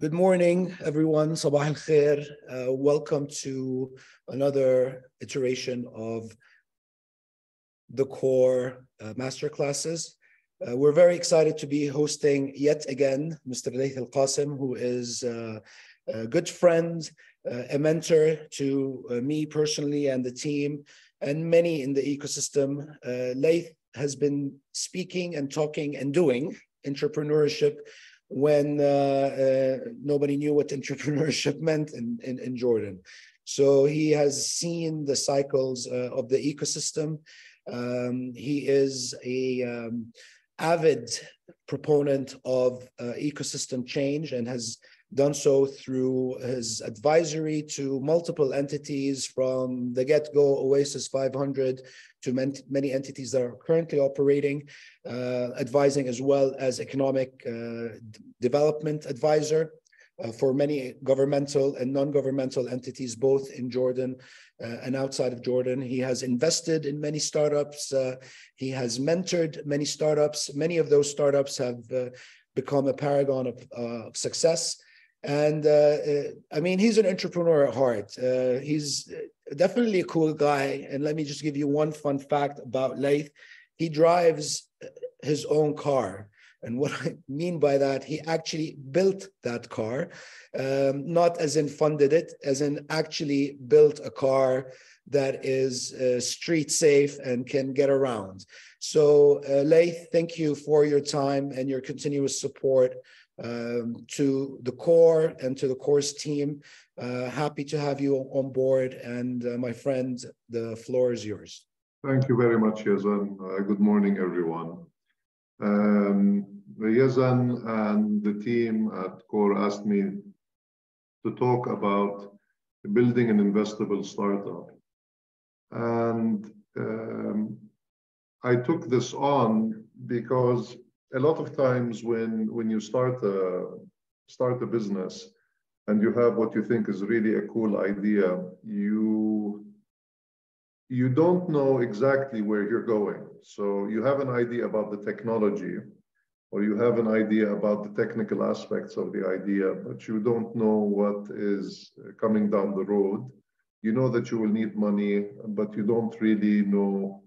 Good morning, everyone. Sabah al-khair. Welcome to another iteration of the core masterclasses. We're very excited to be hosting yet again Mr. Laith Al-Qasem, who is a good friend, a mentor to me personally and the team, and many in the ecosystem. Laith has been speaking and talking and doing entrepreneurship when nobody knew what entrepreneurship meant in Jordan. So he has seen the cycles of the ecosystem. He is a avid proponent of ecosystem change and has done so through his advisory to multiple entities from the get-go Oasis 500 to many entities that are currently operating, advising as well as economic development advisor for many governmental and non-governmental entities, both in Jordan and outside of Jordan. He has invested in many startups. He has mentored many startups. Many of those startups have become a paragon of success. And I mean, he's an entrepreneur at heart. He's definitely a cool guy. And let me just give you one fun fact about Laith. He drives his own car. And what I mean by that, he actually built that car, not as in funded it, as in actually built a car that is street safe and can get around. So Laith, thank you for your time and your continuous support to the core and to the core's team. Happy to have you on board. And my friend, the floor is yours. Thank you very much, Yazan. Good morning, everyone. Yazan and the team at Core asked me to talk about building an investable startup. And I took this on because a lot of times when you start a business and you have what you think is really a cool idea, you don't know exactly where you're going. So you have an idea about the technology, or you have an idea about the technical aspects of the idea, but you don't know what is coming down the road. You know that you will need money, but you don't really know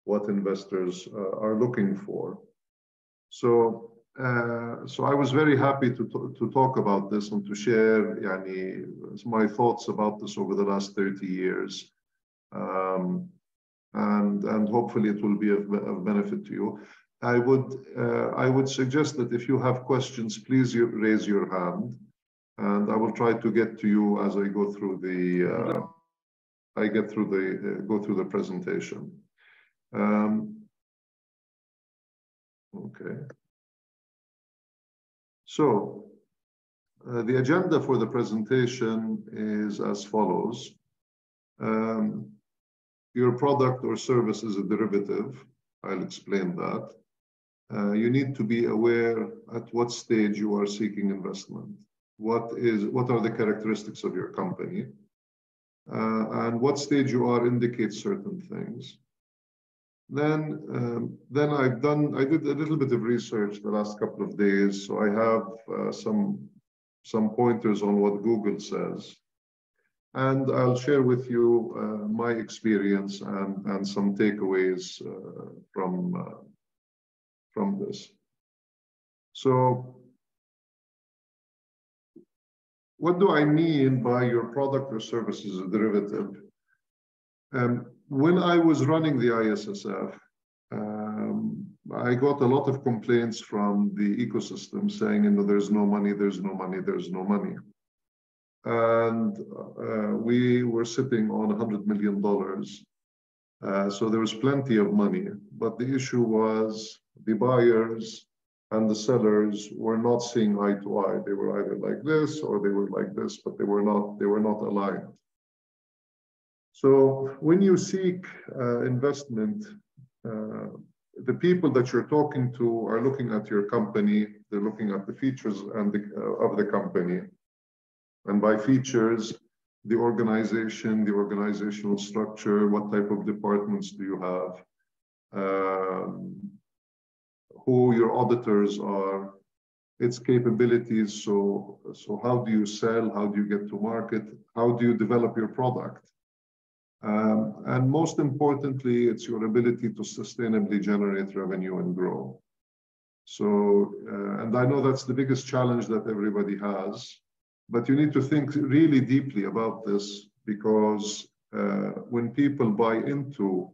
what investors are looking for. So I was very happy to talk about this and to share my thoughts about this over the last 30 years. And hopefully it will be of benefit to you. I would suggest that if you have questions, please raise your hand, and I will try to get to you as I go through the presentation. Okay. So the agenda for the presentation is as follows. Your product or service is a derivative. I'll explain that. You need to be aware at what stage you are seeking investment. What are the characteristics of your company? And what stage you are indicates certain things. Then I did a little bit of research the last couple of days, so I have some pointers on what Google says. And I'll share with you my experience and some takeaways from this. So what do I mean by your product or service is a derivative? When I was running the ISSF, I got a lot of complaints from the ecosystem saying, there's no money, there's no money, there's no money. And we were sitting on $100 million. So there was plenty of money, but the issue was the buyers and the sellers were not seeing eye to eye. They were either like this or they were like this, but they were not aligned. So when you seek investment, the people that you're talking to are looking at your company. They're looking at the features of the company. And by features, the organization, the organizational structure, what type of departments do you have, who your auditors are, its capabilities. So how do you sell? How do you get to market? How do you develop your product? And most importantly, it's your ability to sustainably generate revenue and grow. So, and I know that's the biggest challenge that everybody has, but you need to think really deeply about this, because when people buy into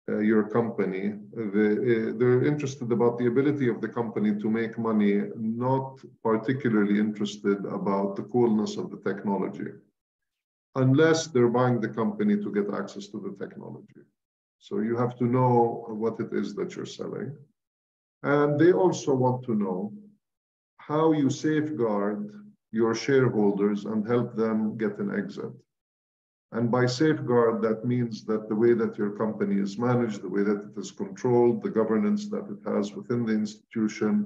your company, they're interested about the ability of the company to make money, not particularly interested about the coolness of the technology, unless they're buying the company to get access to the technology. So you have to know what it is that you're selling. And they also want to know how you safeguard your shareholders and help them get an exit. And by safeguard, that means that the way that your company is managed, the way that it is controlled, the governance that it has within the institution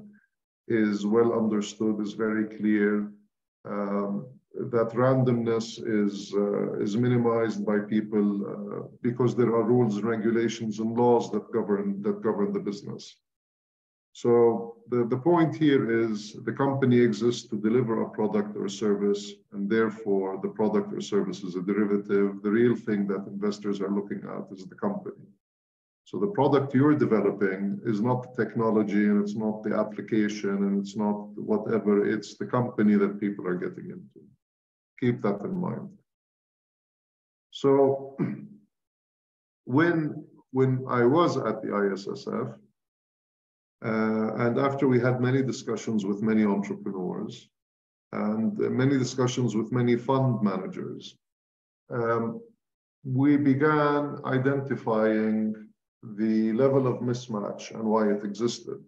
is well understood, is very clear. That randomness is minimized by people because there are rules and regulations and laws that govern the business. So the point here is the company exists to deliver a product or service, and therefore the product or service is a derivative. The real thing that investors are looking at is the company. So the product you're developing is not the technology, and it's not the application, and it's not whatever, it's the company that people are getting into. Keep that in mind. So when I was at the ISSF, and after we had many discussions with many entrepreneurs and many discussions with many fund managers, we began identifying the level of mismatch and why it existed.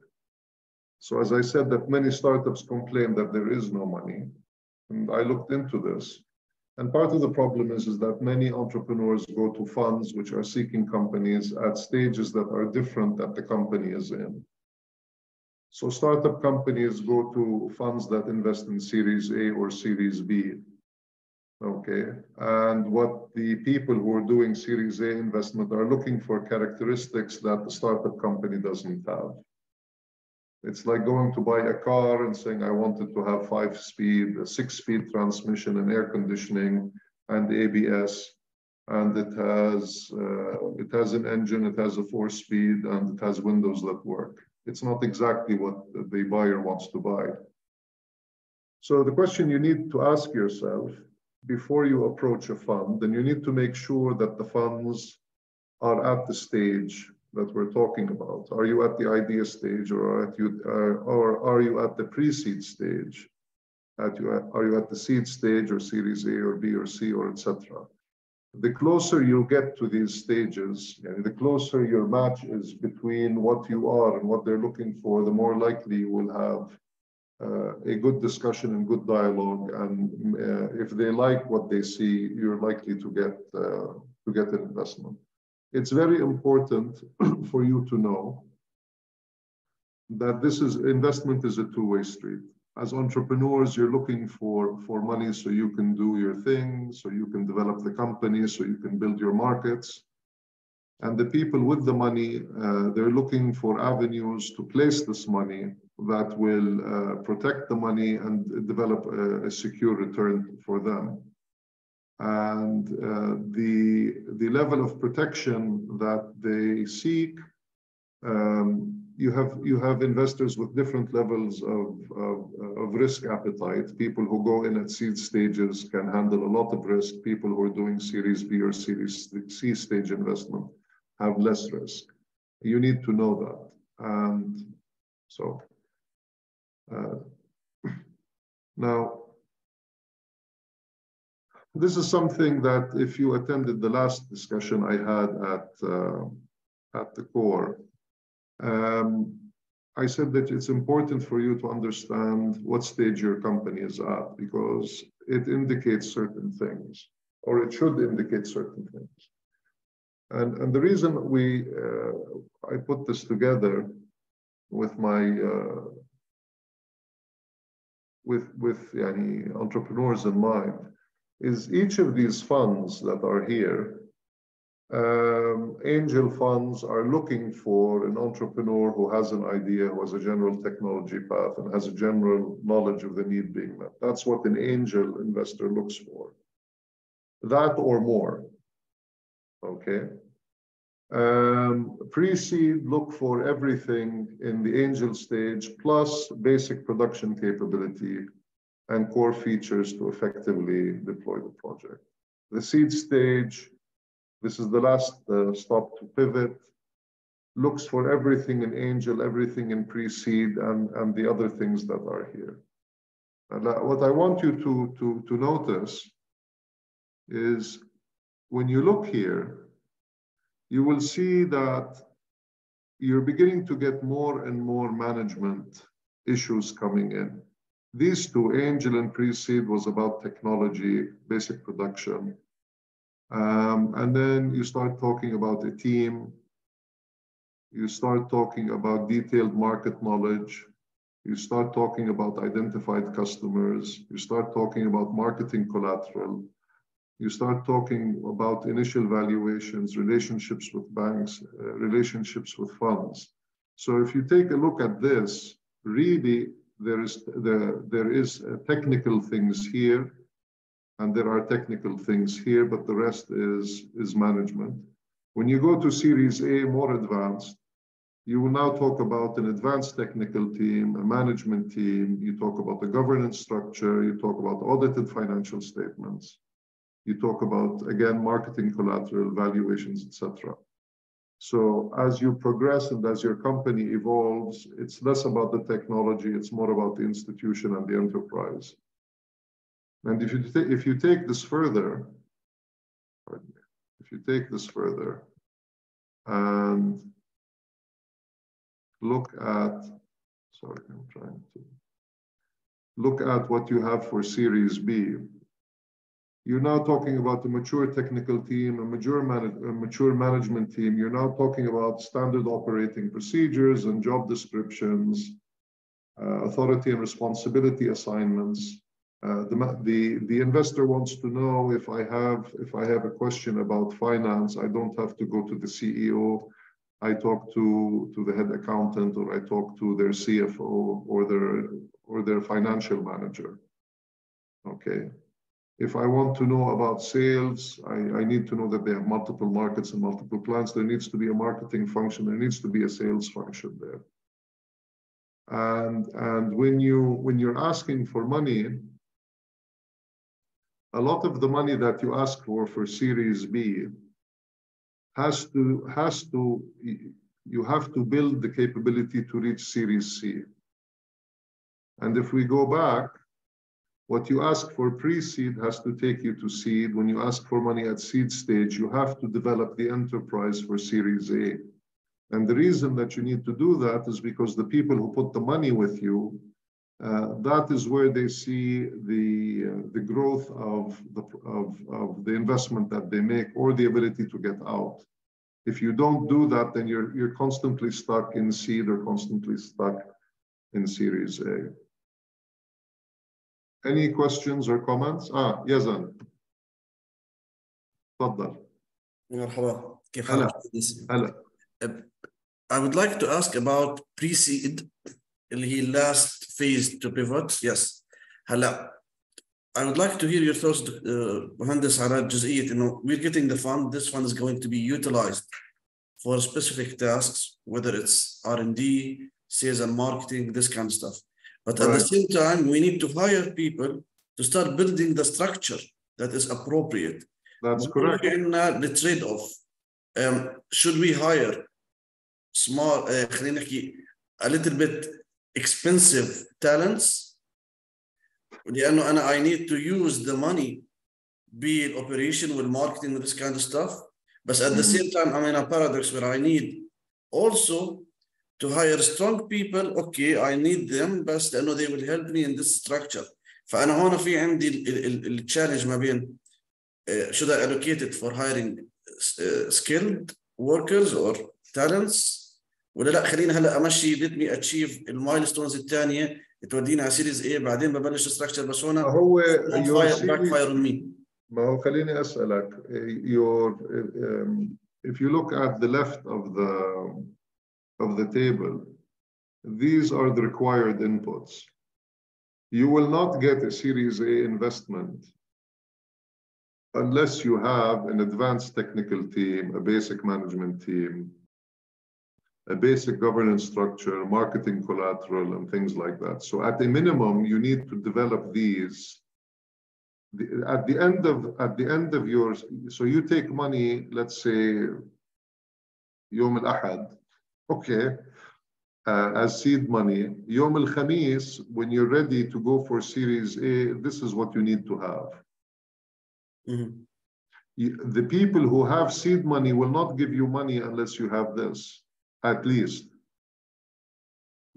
So as I said, that many startups complain that there is no money. And I looked into this. And part of the problem is that many entrepreneurs go to funds which are seeking companies at stages that are different that the company is in. So startup companies go to funds that invest in Series A or Series B. Okay. And what the people who are doing Series A investment are looking for characteristics that the startup company doesn't have. It's like going to buy a car and saying, I want it to have 5-speed, a 6-speed transmission and air conditioning and ABS. And it has an engine, it has a 4-speed, and it has windows that work. It's not exactly what the buyer wants to buy. So the question you need to ask yourself before you approach a fund, then you need to make sure that the funds are at the stage that we're talking about. Are you at the idea stage, or are you at the pre-seed stage? Are you at the seed stage, or Series A or B or C, or etc.? The closer you get to these stages, the closer your match is between what you are and what they're looking for, the more likely you will have a good discussion and good dialogue. And if they like what they see, you're likely to get an investment. It's very important for you to know that investment is a two-way street. As entrepreneurs, you're looking for money so you can do your thing, so you can develop the company, so you can build your markets. And the people with the money, they're looking for avenues to place this money that will protect the money and develop a secure return for them. And the level of protection that they seek, you have investors with different levels of risk appetite. People who go in at seed stages can handle a lot of risk. People who are doing Series B or Series C stage investment have less risk. You need to know that. And so now, this is something that if you attended the last discussion I had at the core, I said that it's important for you to understand what stage your company is at, because it indicates certain things, or it should indicate certain things. And the reason I put this together with my with entrepreneurs in mind is each of these funds that are here Angel funds are looking for an entrepreneur who has an idea, who has a general technology path, and has a general knowledge of the need being met. That's what an angel investor looks for. That or more, okay? Pre-seed look for everything in the angel stage, plus basic production capability and core features to effectively deploy the project. The seed stage, this is the last stop to pivot, looks for everything in angel, everything in pre-seed, and the other things that are here. And what I want you to notice is when you look here, you will see that you're beginning to get more and more management issues coming in. These two, angel and pre-seed, was about technology, basic production. And then you start talking about a team. You start talking about detailed market knowledge. You start talking about identified customers. You start talking about marketing collateral. You start talking about initial valuations, relationships with banks, relationships with funds. So if you take a look at this, really there is technical things here, and there are technical things here, but the rest is management. When you go to Series A, more advanced, you will now talk about an advanced technical team, a management team. You talk about the governance structure. You talk about audited financial statements. You talk about, again, marketing collateral, valuations, etc. So as you progress and as your company evolves, it's less about the technology, it's more about the institution and the enterprise. And if you take this further, and look at, sorry, I'm trying to look at what you have for Series B, you're now talking about a mature technical team, a mature management team. You're now talking about standard operating procedures and job descriptions, authority and responsibility assignments. The investor wants to know if I have a question about finance, I don't have to go to the CEO. I talk to the head accountant, or I talk to their CFO or their financial manager. Okay. If I want to know about sales, I need to know that they have multiple markets and multiple plans. There needs to be a marketing function. There needs to be a sales function there. And when you're asking for money, a lot of the money that you ask for Series B you have to build the capability to reach Series C. And if we go back, what you ask for pre-seed has to take you to seed. When you ask for money at seed stage, you have to develop the enterprise for Series A. And the reason that you need to do that is because the people who put the money with you, that is where they see the growth of the investment that they make, or the ability to get out. If you don't do that, then you're constantly stuck in seed or constantly stuck in Series A. Any questions or comments? Yazan. تفضل. مرحبا. كيف حالك؟ هلا. I would like to ask about pre-seed اللي هي last phase to pivot. Yes. هلا. I would like to hear your thoughts, مهندس, على جزئية إنه we're getting the fund. This fund is going to be utilized for specific tasks, whether it's R&D, sales and marketing, this kind of stuff. But at the same time, we need to hire people to start building the structure that is appropriate. That's correct. The trade-off. Should we hire small, a little bit expensive talents? لأنه I need to use the money, be it operation with marketing with this kind of stuff. But at the same time, I'm in a paradox where I need also to hire strong people. Okay, I need them, but they will help me in this structure. فأنا هون في عندي الchallenge ما بين should I allocate it for hiring skilled workers or talents ولا لا خلينا هلا أمشي let me achieve المايلستونز الثانية تودينا على سيريز A بعدين ببلش structure بس هون هو backfire on me. ما هو خليني أسألك if you look at the left of the table, these are the required inputs. You will not get a Series A investment unless you have an advanced technical team, a basic management team, a basic governance structure, marketing collateral, and things like that. So at a minimum, you need to develop these. At the end of yours, so you take money, let's say, يوم الأحد, okay, as seed money. يوم الخميس, when you're ready to go for Series A, this is what you need to have. Mm-hmm. The people who have seed money will not give you money unless you have this, at least.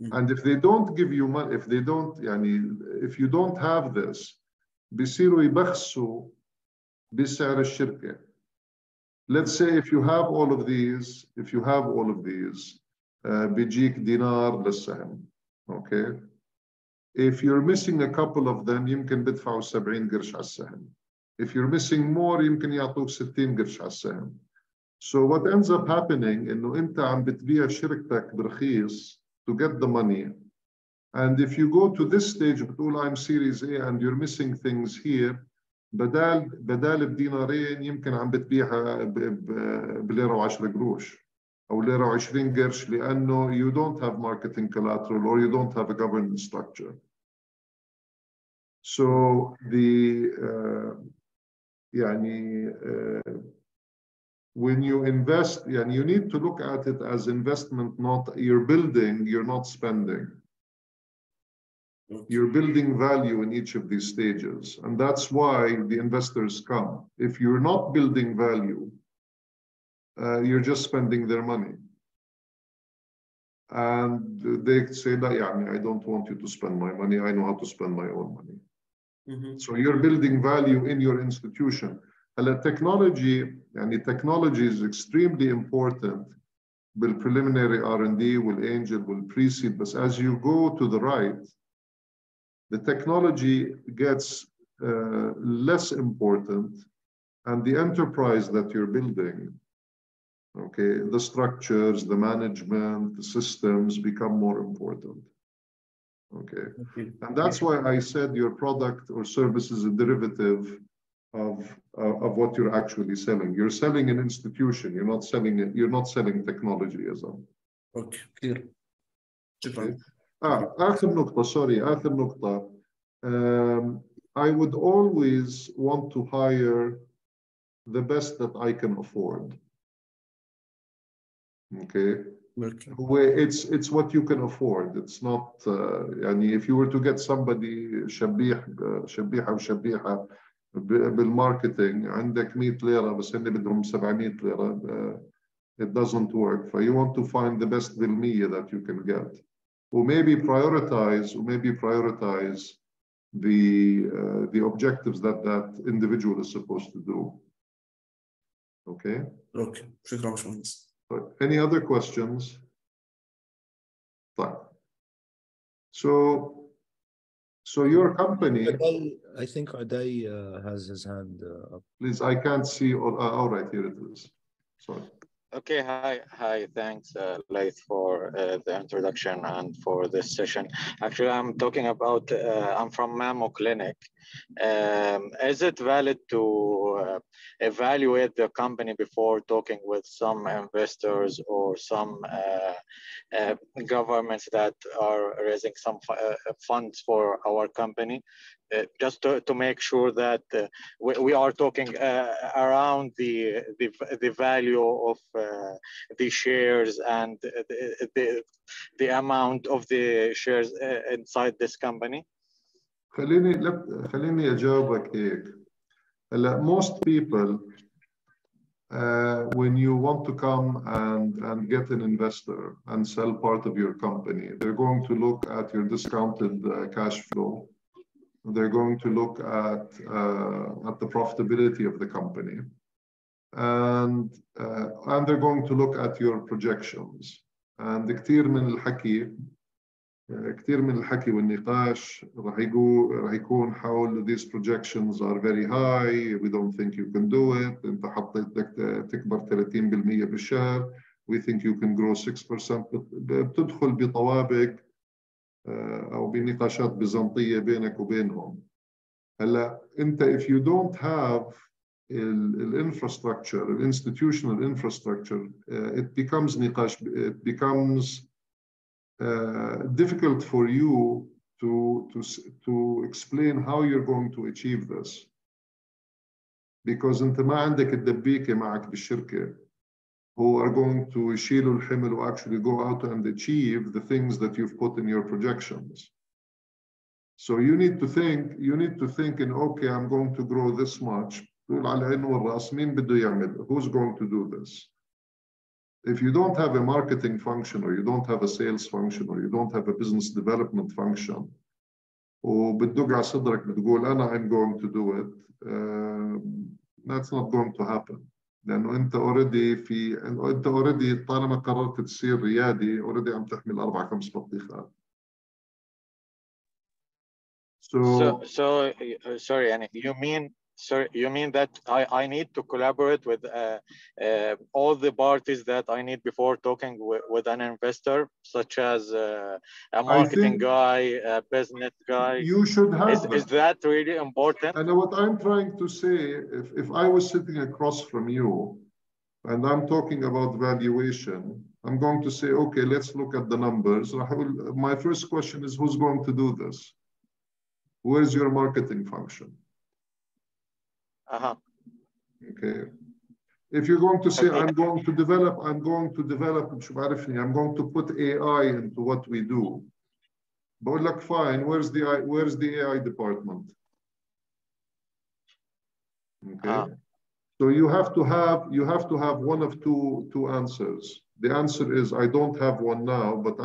Mm-hmm. And if they don't give you money, if you don't have this, بيصيروا يبخسوا بسعر الشركة. Let's say if you have all of these, بيجيك دينار للسهم, okay? If you're missing a couple of them, يمكن بدفعوا 70 قرش على السهم. If you're missing more, يمكن يعطوك 60 قرش على السهم. So what ends up happening إنه أنت عم بتبيع شركتك برخيص to get the money. And if you go to this stage بتقول I'm Series A and you're missing things here, بدال بدينارين يمكن عم بتبيعها بليرة و10 قروش أو ليرة و20 قرش لأنه you don't have marketing collateral or you don't have a governance structure. So when you invest, you need to look at it as investment, not you're building, you're not spending. You're building value in each of these stages. And that's why the investors come. If you're not building value, you're just spending their money. And they say that, I don't want you to spend my money. I know how to spend my own money. Mm-hmm. So you're building value in your institution. Technology is extremely important. With preliminary R&D, with angel, with pre-seed, but as you go to the right, the technology gets less important, and the enterprise that you're building, okay, the structures, the management, the systems become more important. Okay. And that's why I said your product or service is a derivative of what you're actually selling. You're selling an institution. You're not selling it. You're not selling technology as well. Okay, clear. Okay. آخر نقطة. I would always want to hire the best that I can afford. Okay. It's what you can afford. It's not. If you were to get somebody شبيحة بالmarketing عندك 100 ليرة بس هن بدهم 700 ليرة, it doesn't work. So you want to find the best بالمية that you can get. Or maybe prioritize the objectives that individual is supposed to do. Okay. Okay. شكرا باشمهندس. Any other questions? Fine. So your company. I think Aday has his hand up. Please, I can't see. All right, here it is. Sorry. Okay, hi. Thanks, Laith, for the introduction and for this session. Actually, I'm talking about, I'm from Mammo Clinic. Is it valid to evaluate the company before talking with some investors or some governments that are raising some funds for our company? Just to make sure that we are talking around the value of the shares and the amount of the shares inside this company? خليني أجاوبك هيك. Most people, when you want to come and get an investor and sell part of your company, they're going to look at your discounted cash flow. They're going to look at the profitability of the company, and they're going to look at your projections. And كتير من الحكي كثير من الحكي والنقاش راح يكون حول these projections are very high, we don't think you can do it, انت حطيت بدك تكبر 30% بالشهر, we think you can grow 6%. بتدخل بطوابق او بنقاشات بيزنطيه بينك وبينهم. هلا انت if you don't have infrastructure, institutional infrastructure, it becomes نقاش, it becomes difficult for you to explain how you're going to achieve this, because انت ما عندك الدبيكه معك بالشركه who are going to يشيلوا الحمل و actually go out and achieve the things that you've put in your projections. So you need to think in, okay, I'm going to grow this much. تقول على العين والراس مين بده يعمل? Who's going to do this? If you don't have a marketing function, or you don't have a sales function, or you don't have a business development function, وبتدق على صدرك بتقول أنا I'm going to do it, that's not going to happen. لأنه أنت already طالما قررت تصير ريادي already عم تحمل 4-5 بطيخات. Sorry, يعني you mean that I need to collaborate with all the parties that I need before talking with an investor, such as a marketing guy, a business guy. You should have is that really important? And what I'm trying to say, if I was sitting across from you and I'm talking about valuation, I'm going to say, okay, let's look at the numbers. My first question is, who's going to do this? Where's your marketing function? Okay. If you're going to say, okay, I'm going to develop, I'm going to put AI into what we do. But like, fine, where's the AI department? Okay. So you have to have one of two answers. The answer is, I don't have one now, but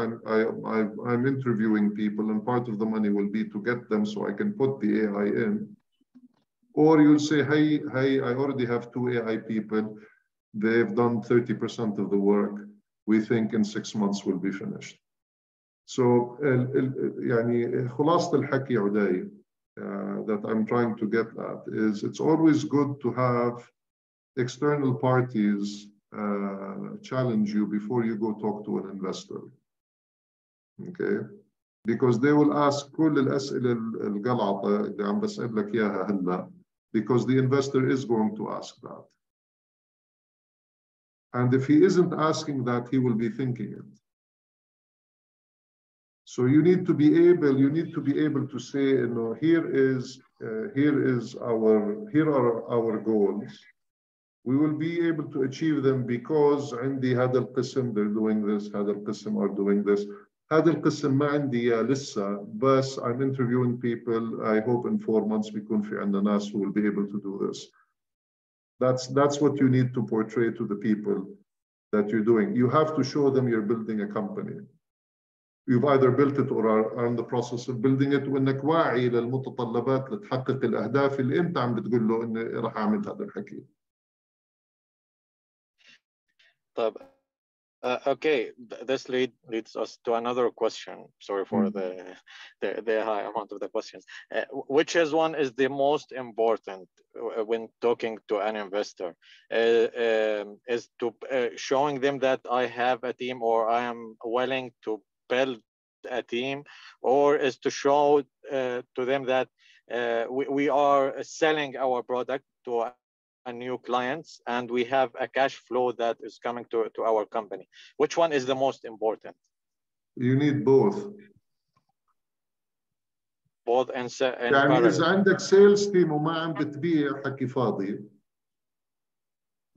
I'm interviewing people, and part of the money will be to get them so I can put the AI in. Or you'll say, hey, I already have 2 AI people. They've done 30% of the work. We think in 6 months we'll be finished. So يعني خلاصة الحكي عدي that I'm trying to get at is, it's always good to have external parties challenge you before you go talk to an investor. Okay? Because they will ask كل الأسئلة الغلطة اللي عم بسأل لك إياها هلا, because the investor is going to ask that. And if he isn't asking that, he will be thinking it. So you need to be able to say, you know, here are our goals. We will be able to achieve them because عندي هذا القسم they're doing this, هذا القسم are doing this. هذا القسم ما عندي لسه, بس I'm interviewing people. I hope in 4 months بيكون في عندنا ناس who will be able to do this. That's what you need to portray to the people that you're doing. You have to show them you're building a company. You've either built it or are in the process of building it, وإنك واعي للمتطلبات لتحقق الأهداف اللي أنت عم بتقول له إني راح أعمل هذا الحكي. طب okay, this leads us to another question. Sorry for the high amount of the questions. Which one is the most important when talking to an investor? Is to showing them that I have a team, or I am willing to build a team, or is to show to them that we are selling our product to new clients and we have a cash flow that is coming to our company? Which one is the most important? You need both. Both and يعني إذا عندك sales team وما عم بتبيع حكي فاضي.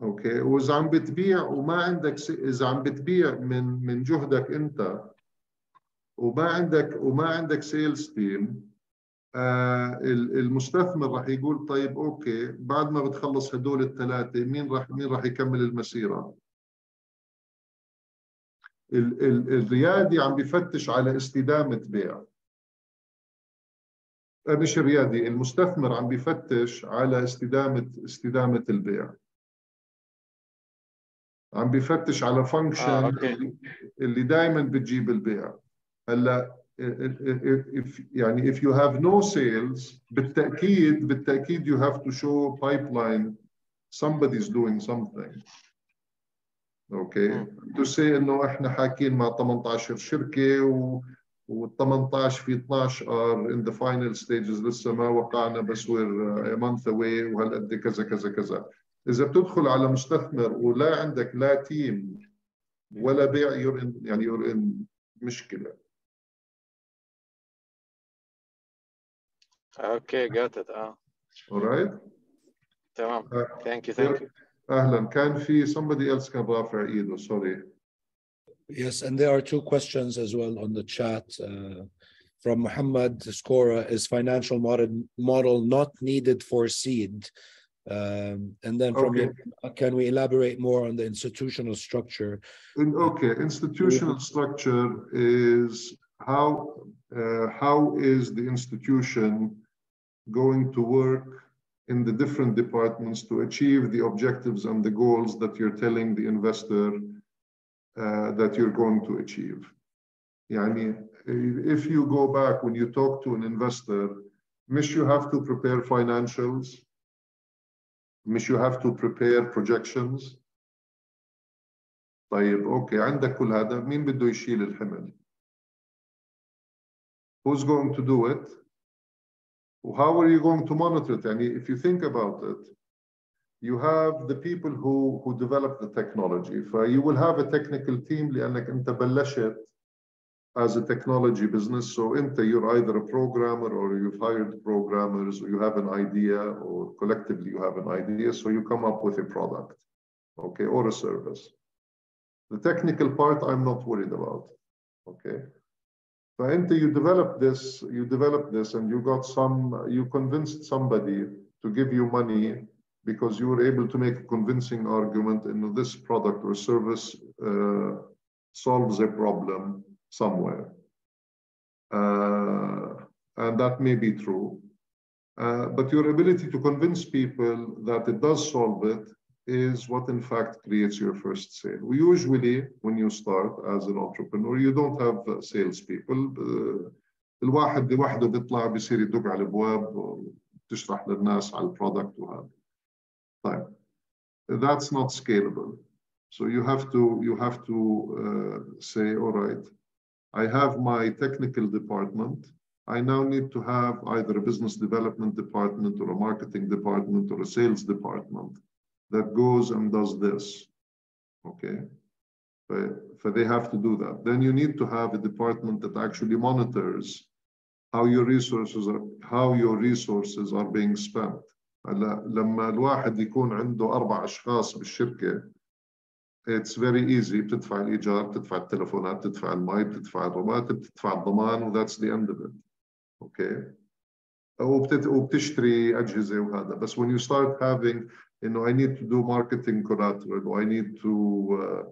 اوكي, وإذا عم بتبيع وما عندك إذا عم بتبيع من جهدك أنت وما عندك sales team, المستثمر راح يقول طيب اوكي, بعد ما بتخلص هدول الثلاثه مين راح يكمل المسيره؟ الريادي عم بيفتش على استدامه بيع. مش الريادي, المستثمر عم بيفتش على استدامه البيع. عم بيفتش على فانكشن اللي دائما بتجيب البيع. هلا if you have no sales, بالتأكيد you have to show pipeline. Somebody's doing something. Okay. To say إنه إحنا حاكين مع 18 شركة وال 18 في 12 are in the final stages لسه ما وقعنا بس we're a month away وهالقد كذا كذا كذا. إذا بتدخل على مستثمر ولا عندك لا تيم ولا بيع you're in مشكلة. Okay, got it. All right. تمام. Thank you. أهلا. كان في somebody else كان رافع إيده. Sorry. Yes, and there are two questions as well on the chat from Muhammad Skora. Is financial model not needed for seed? And then from you, can we elaborate more on the institutional structure? Okay, institutional structure is how is the institution going to work in the different departments to achieve the objectives and the goals that you're telling the investor that you're going to achieve. Yani, if you go back when you talk to an investor, you have to prepare financials, you have to prepare projections. طيب اوكي عندك كل هذا مين بده يشيل الحمل؟ Who's going to do it? How are you going to monitor it? يعني if you think about it, you have the people who develop the technology. You will have a technical team لأنك أنت بلشت as a technology business. So you're either a programmer or you've hired programmers or you have an idea or collectively you have an idea. So you come up with a product, okay, or a service. The technical part I'm not worried about, okay. You develop this and you convinced somebody to give you money because you were able to make a convincing argument in this product or service solves a problem somewhere. And that may be true. But your ability to convince people that it does solve it is what in fact creates your first sale. Usually, when you start as an entrepreneur, you don't have salespeople. الواحد لوحده بيطلع بيصير يدق على الابواب وتشرح للناس على البرودكت وهذا. طيب, that's not scalable. So you have to say, all right, I have my technical department. I now need to have either a business development department or a marketing department or a sales department that goes and does this, okay? But they have to do that. Then you need to have a department that actually monitors how your resources are being spent. لما الواحد يكون عنده 4 أشخاص بالشركة, it's very easy. بتدفع الإيجار, بتدفع التلفونات, بتدفع المي, بتدفع الرواتب, بتدفع الضمان, that's the end of it, okay? وبتشتري أجهزة وهذا. But when you start having, I need to do marketing collateral, or I need to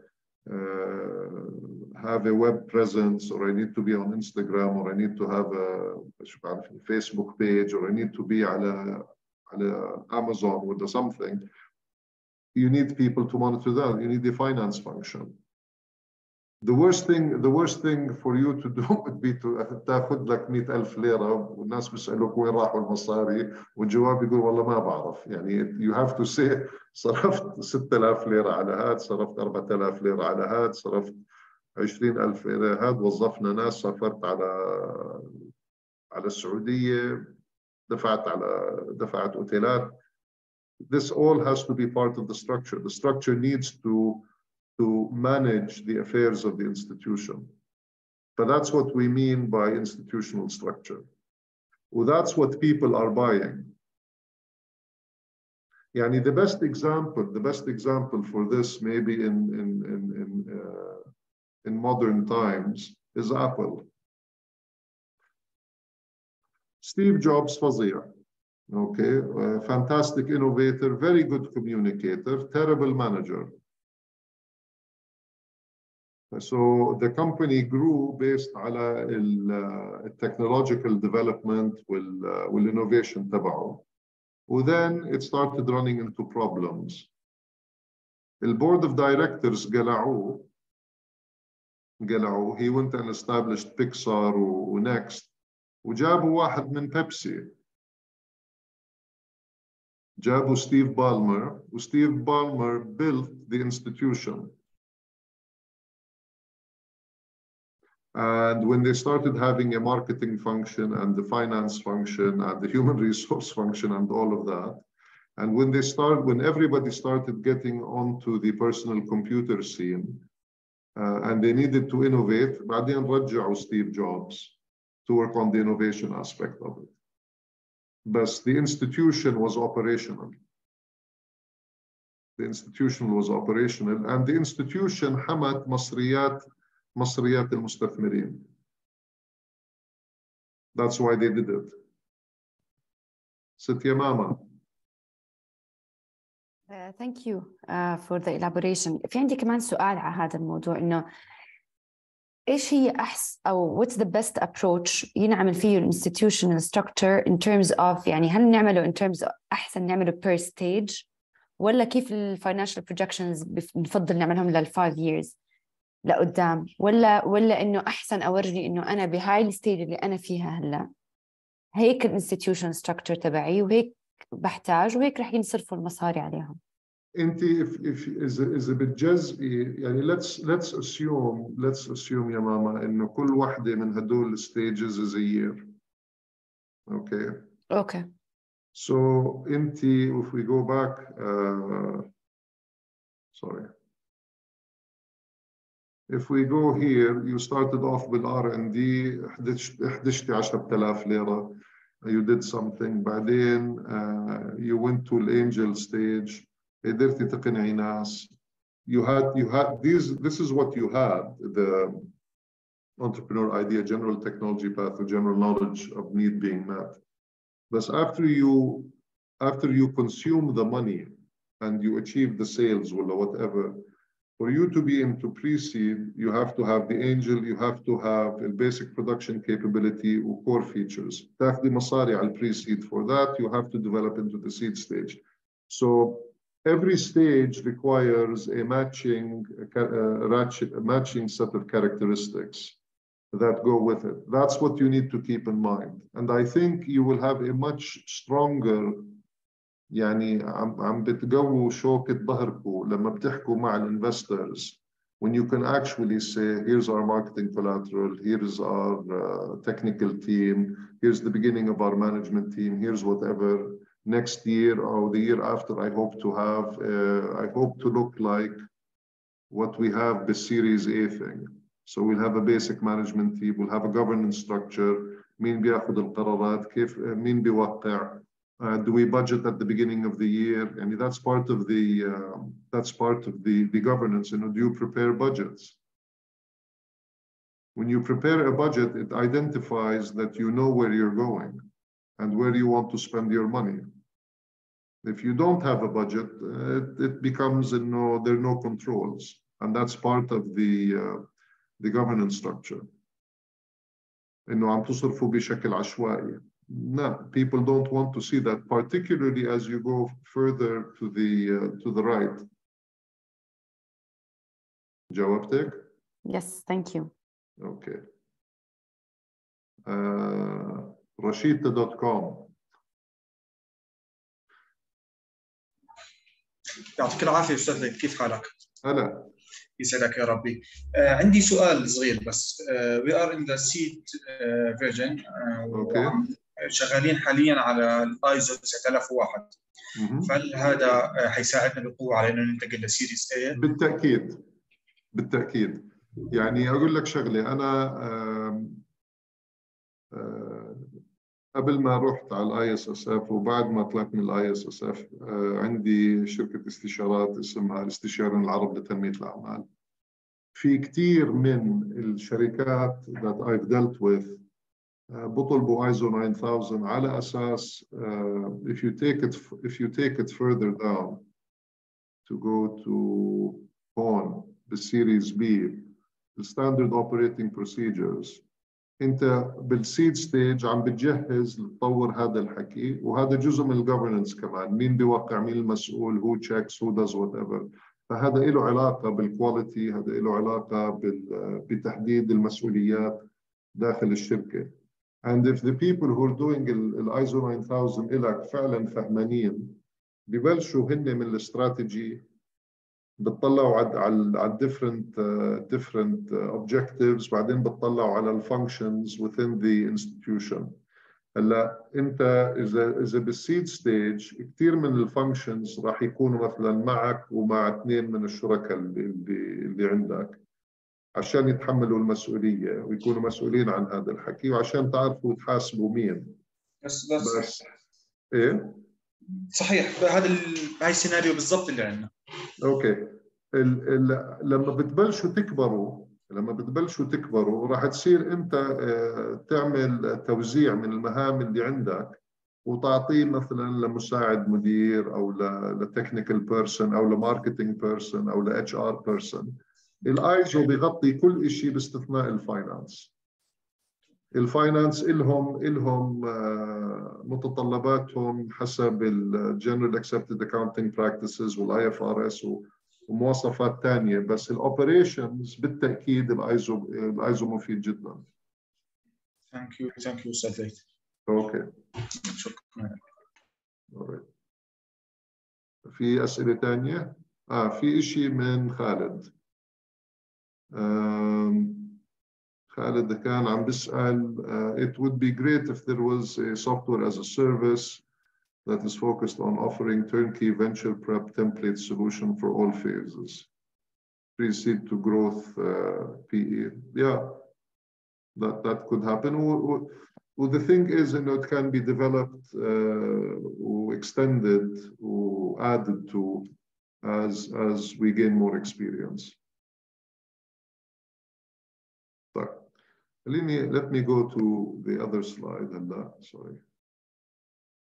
have a web presence, or I need to be on Instagram, or I need to have a Facebook page, or I need to be على Amazon or something. You need people to monitor that. You need the finance function. The worst thing for you to do would be to تاخذ لك 100,000 ليرة والناس بيسألوك وين راحوا المصاري والجواب يقول والله ما بعرف. يعني you have to say صرفت 6,000 ليرة على هاد, صرفت 4,000 ليرة على هاد, صرفت 20,000 ليرة هاد, وظفنا ناس, سافرت على السعودية, دفعت اوتيلات. This all has to be part of the structure. The structure needs to manage the affairs of the institution. But that's what we mean by institutional structure. Well, that's what people are buying. Yani the best example for this maybe in modern times is Apple. Steve Jobs فظيع. Okay, fantastic innovator, very good communicator, terrible manager. So the company grew based على technological development والinnovation تبعه. And then it started running into problems. The board of directors قلعوه قلعوا. He went and established Pixar وNext وجابوا واحد من بيبسي، جابوا ستيف بالمر، وستيف بالمر built the institution. And when they started having a marketing function and the finance function and the human resource function and all of that, and when everybody started getting onto the personal computer scene and they needed to innovate, بعدين رجعوا Steve Jobs to work on the innovation aspect of it. But the institution was operational. The institution was operational, and the institution حمت مصريات المستثمرين. That's why they did it. ست يا ماما. Thank you for the elaboration. في عندي كمان سؤال على هذا الموضوع، إنه إيش هي أحسن أو what's the best approach ينعمل فيه institutional structure in terms of، يعني هل نعمله in terms of أحسن نعمله per stage، ولا كيف financial projections بنفضل نعملهم 5 years لقدام، ولا إنه أحسن أورجي إنه أنا بهاي الستيج اللي أنا فيها هلا هيك institutional structure تبعي وهيك بحتاج وهيك رح ينصرفوا المصاري عليهم. انت اذا بتجزئي يعني let's assume يا ماما انه كل وحده من هدول stages is a year. Okay. So انت if we go back if we go here, you started off with R&D 11,000 ليرة. You did something. بعدين you went to the angel stage. قدرتي تقنعي ناس. You had this is what you had, the entrepreneur idea, general technology path, the general knowledge of need being met. But after you consume the money and you achieve the sales or whatever, for you to be into pre-seed, you have to have the angel, you have to have a basic production capability or core features. تاخدي مصاري على pre-seed. For that, you have to develop into the seed stage. So every stage requires a matching set of characteristics that go with it. That's what you need to keep in mind. And I think you will have a much stronger يعني عم بتقووا شوكة ظهركم لما بتحكوا مع investors, when you can actually say, here's our marketing collateral, here's our technical team, here's the beginning of our management team, here's whatever. Next year or the year after, I hope to look like what we have the Series A thing. So we'll have a basic management team, we'll have a governance structure, مين بياخد القرارات, كيف مين بيوقع. Do we budget at the beginning of the year? I mean, that's part of the governance. You know, do you prepare budgets? When you prepare a budget, it identifies that you know where you're going and where you want to spend your money. If you don't have a budget, it becomes there are no controls, and that's part of the governance structure. إنه عم تصرفوا بشكل عشوائي. No, people don't want to see that, particularly as you go further to the right. جاوبتك? Yes, thank you. Okay. Rashida.com. يعطيك العافية أستاذ ليث، كيف حالك؟ هلا. يسعدك يا ربي. عندي سؤال صغير بس. We are in the seed version. Okay. شغالين حاليا على الايزو 9001. فهل هذا حيساعدنا بقوه على انه ننتقل لسيريز اي؟ بالتاكيد. يعني اقول لك شغله، انا قبل ما رحت على الاي اس اس اف وبعد ما طلعت من الاي اس اس اف عندي شركه استشارات اسمها الاستشاريين العرب لتنميه الاعمال. في كثير من الشركات that I've dealt with بطلبوا ISO 9000 على أساس if you take it further down to go to PON, the Series B, the standard operating procedures. أنت بالسيد ستيج عم بتجهز لتطور هذا الحكي، وهذا جزء من الجوفرنس كمان. مين بيوقع، مين المسؤول، who checks, who does whatever. فهذا له علاقة بالكواليتي، هذا له علاقة بتحديد المسؤوليات داخل الشركة. And if the people who are doing ISO 9000 إلك فعلا فهمانين، ببلشوا هن من الاستراتيجي، بتطلعوا على different objectives، بعدين بتطلعوا على functions within the institution. هلا انت اذا بالسيد ستيج كثير من الفانكشنز راح يكونوا مثلا معك ومع 2 من الشركاء اللي عندك، عشان يتحملوا المسؤوليه ويكونوا مسؤولين عن هذا الحكي، وعشان تعرفوا تحاسبوا مين. بس ايه صحيح، هاي السيناريو بالضبط اللي عندنا. اوكي. لما بتبلشوا تكبروا راح تصير انت تعمل توزيع من المهام اللي عندك، وتعطيه مثلا لمساعد مدير او لتكنيكال بيرسون او لماركتينج بيرسون او لاتش ار بيرسون. الايزو بيغطي كل شيء باستثناء الفاينانس. الفاينانس إلهم متطلباتهم حسب الجنرال اكسبتد اكاونتنج براكتسز والاي اف ار اس ومواصفات ثانيه، بس الاوبريشنز بالتاكيد الايزو مفيد جدا. ثانك يو استاذ ليث. اوكي شكرا. في اسئله ثانيه؟ في شيء من خالد. خالد كان عم بيسأل it would be great if there was a software as a service that is focused on offering turnkey venture prep template solution for all phases, pre-seed to growth PE. Yeah, that could happen. Well, the thing is, it can be developed or extended or added to as we gain more experience. Let me go to the other slide. Sorry.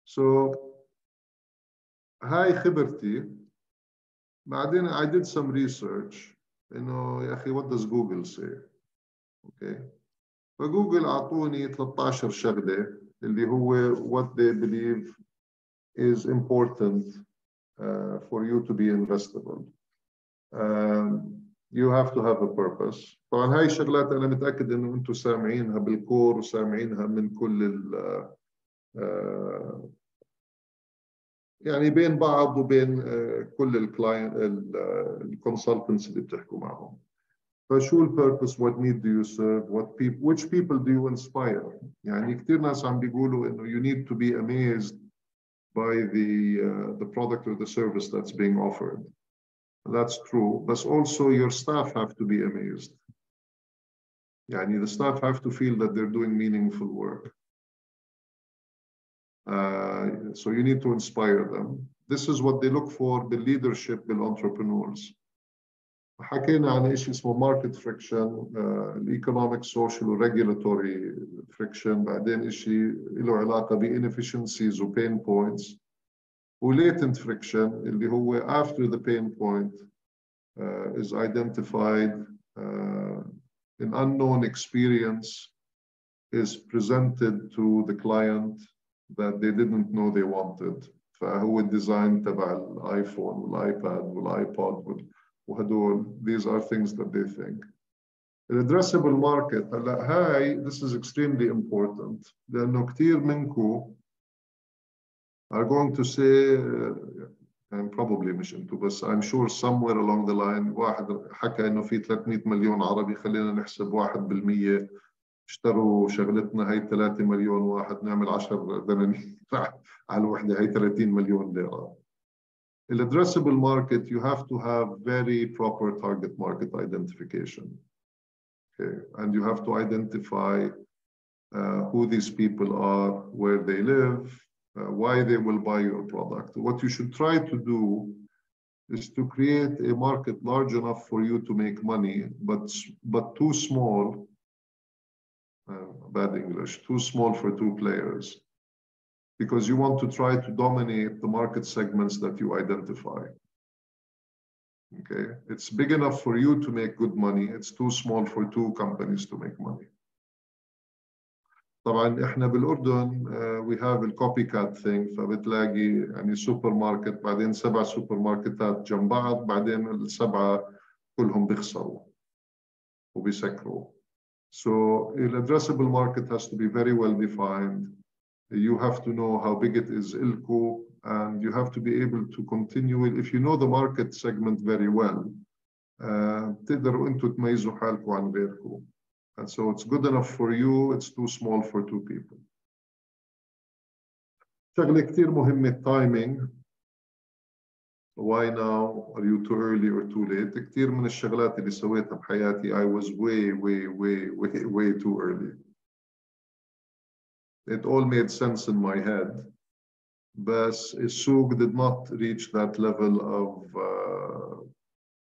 So, هاي خبرتي. بعدين I did some research. يا أخي what does Google say? Okay. فجوجل أعطوني 13 شغلة اللي هو what they believe is important for you to be investable. You have to have a purpose. طبعا هاي الشغلات أنا متأكد إنه أنتم سامعينها بالكور وسامعينها من كل يعني بين بعض وبين كل الكلاينت الكونسلتنتس اللي بتحكوا معهم. فشو البيربس؟ what need do you serve? which people do you inspire؟ يعني كثير ناس عم بيقولوا إنه you need to be amazed by the product or the service that's being offered. That's true, but also your staff have to be amazed. Yani the staff have to feel that they're doing meaningful work. So you need to inspire them. This is what they look for, the leadership بالentrepreneurs. حكينا عن شيء اسمه market friction, economic, social, regulatory friction. بعدين شيء له علاقة ب inefficiencies و pain points. latent friction اللي هو after the pain point is identified, an unknown experience is presented to the client that they didn't know they wanted. فهو الديزاين تبع الايفون والايباد والايبود وهدول, these are things that they think. The addressable market, this is extremely important لأنه كثير منكم are going to say, and probably مش انتو بس I'm sure somewhere along the line واحد حكى انه في 300 مليون عربي، خلينا نحسب 1% اشتروا شغلتنا، هي 3 مليون واحد، نعمل 10 دنانير على الوحدة، هي 30 مليون ليرة. The addressable market, you have to have very proper target market identification. Okay, and you have to identify who these people are, where they live, why they will buy your product. What you should try to do is to create a market large enough for you to make money, but too small, bad English, too small for two players, because you want to try to dominate the market segments that you identify. Okay, it's big enough for you to make good money, it's too small for two companies to make money. طبعا احنا بالاردن we have a copycat thing، فبتلاقي يعني سوبر ماركت بعدين 7 سوبر ماركتات جنب بعض، بعدين ال7 كلهم بيخسروا وبيسكروا. So the addressable market has to be very well defined. You have to know how big it is إلكو, and you have to be able to continue it. If you know the market segment very well, تقدروا انتوا تميزوا حالكم عن غيركم. And so it's good enough for you, it's too small for 2 people. شغلة كتير مهمة timing. Why now? Are you too early or too late? كتير من الشغلات اللي سويتها بحياتي I was way too early. It all made sense in my head, but السوق did not reach that level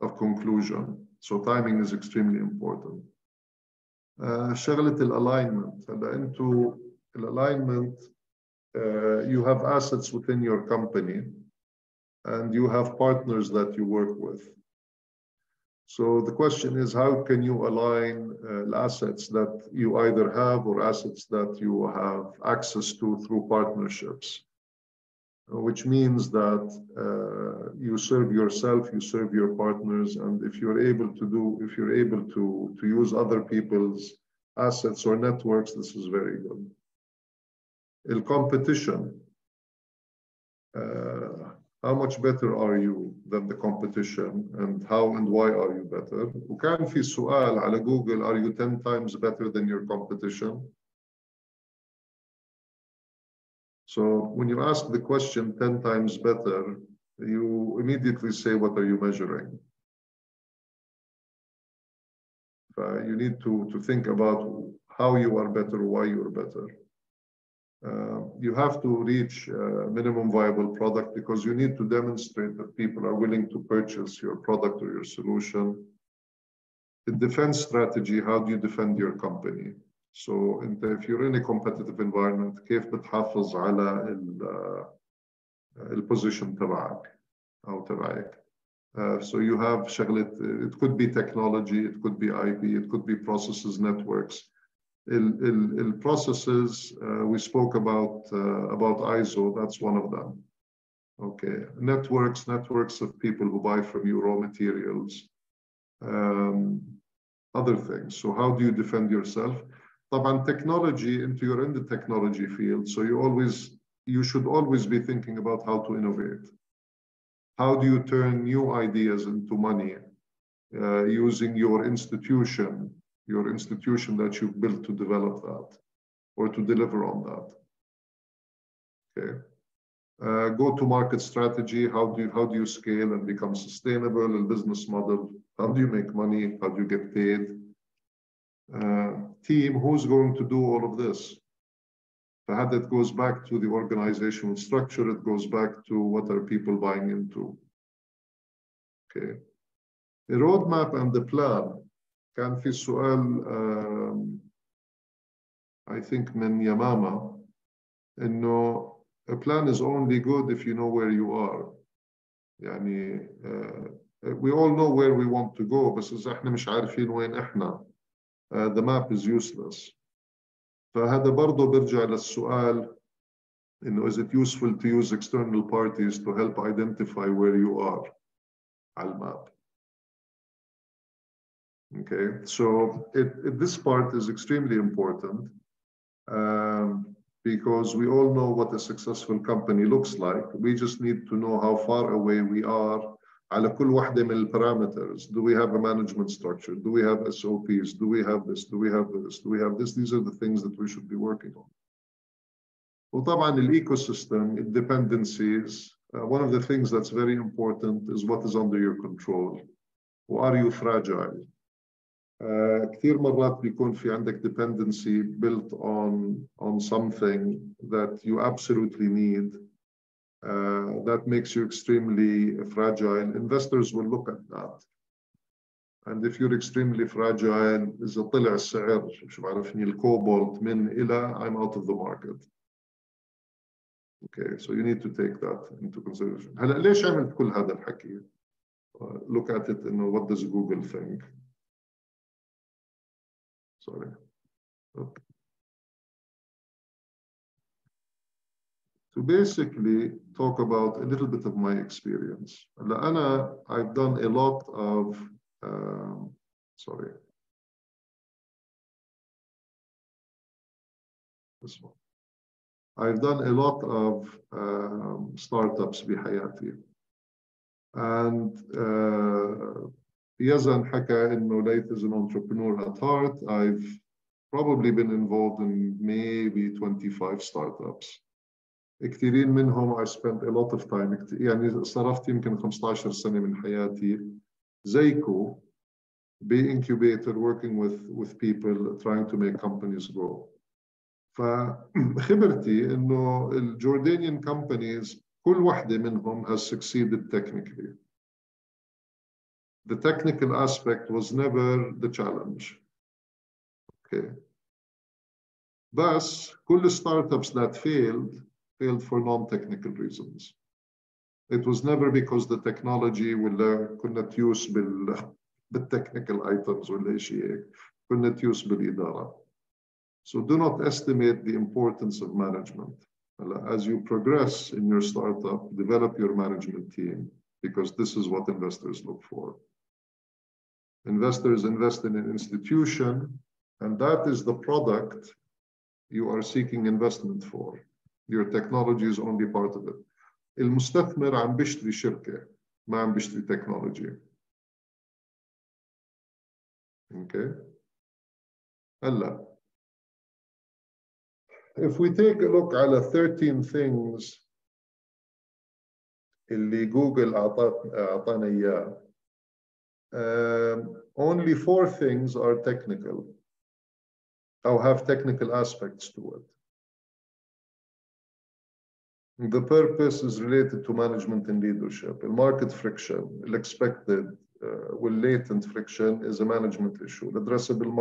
of conclusion. So timing is extremely important. شغلة الalignment. هلا انتو الalignment you have assets within your company and you have partners that you work with. So the question is, how can you align assets that you either have or assets that you have access to through partnerships? Which means that you serve yourself, you serve your partners, and if you're able to use other people's assets or networks, this is very good. The competition. How much better are you than the competition, and how and why are you better? وكان في سؤال على جوجل, are you 10 times better than your competition? So when you ask the question 10 times better, you immediately say, what are you measuring? You need to think about how you are better, why you are better. You have to reach minimum viable product because you need to demonstrate that people are willing to purchase your product or your solution. The defense strategy, how do you defend your company? So if you're in a competitive environment, كيف بتحافظ على البوزيشن تبعك أو تبعك. So you have شغلة, it could be technology, it could be IP, it could be processes, networks. Processes, we spoke about ISO, that's one of them. Okay, networks of people who buy from you raw materials, other things. So how do you defend yourself? طبعا technology, you're in the technology field, so you should always be thinking about how to innovate. How do you turn new ideas into money using your institution that you've built to develop that or to deliver on that? Okay. Go-to-market strategy. How do you scale and become sustainable? A business model. How do you make money? How do you get paid? Team. Who's going to do all of this? It goes back to the organizational structure. It goes back to what are people buying into. Okay. The roadmap and the plan. كان في سؤال I think من يمامة إنه a plan is only good if you know where you are. يعني we all know where we want to go, بس إذا إحنا مش عارفين وين إحنا the map is useless. فهذا برضه برجع للسؤال إنه is it useful to use external parties to help identify where you are على الماب. Okay, so this part is extremely important because we all know what a successful company looks like. We just need to know how far away we are على كل واحدة من parameters. Do we have a management structure? Do we have SOPs? Do we have this? Do we have this? Do we have this? These are the things that we should be working on. وطبعا ecosystem, dependencies. One of the things that's very important is what is under your control. Are you fragile? كثير مرات بيكون في عندك dependency built on something that you absolutely need that makes you extremely fragile. Investors will look at that. And if you're extremely fragile, إذا طلع السعر شو بعرفني الكوبالت من إلى, I'm out of the market. Okay, so you need to take that into consideration. هلا ليش عملت كل هذا الحكي? Look at it إنه what does Google think? Sorry. Okay. to basically talk about a little bit of my experience. I've done a lot of, sorry. This one. I've done a lot of startups بحياتي. And Yazan حكى إنه Laith is an entrepreneur at heart. I've probably been involved in maybe 25 startups. كثيرين منهم I spent a lot of time. يعني صرفت يمكن 15 سنة من حياتي زيكو incubator working with people trying to make companies grow. فخبرتي إنه الجوردانيان companies كل واحدة منهم has succeeded technically. The technical aspect was never the challenge. Okay. But كل startups that failed for non-technical reasons. It was never because the technology ولا كنا تيوس بالtechnical items ولا شيء هيك. كنا تيوس بالإدارة. So do not estimate the importance of management. As you progress in your startup, develop your management team because this is what investors look for. Investors invest in an institution, and that is the product you are seeking investment for. Your technology is only part of it. المستثمر عم بيشتري شركة ما عم بيشتري technology. Okay. هلا if we take a look على 13 things اللي جوجل أعطانا إياه, only 4 things are technical or have technical aspects to it. The purpose is related to management and leadership. The market friction, the expected with latent friction is a management issue. The addressable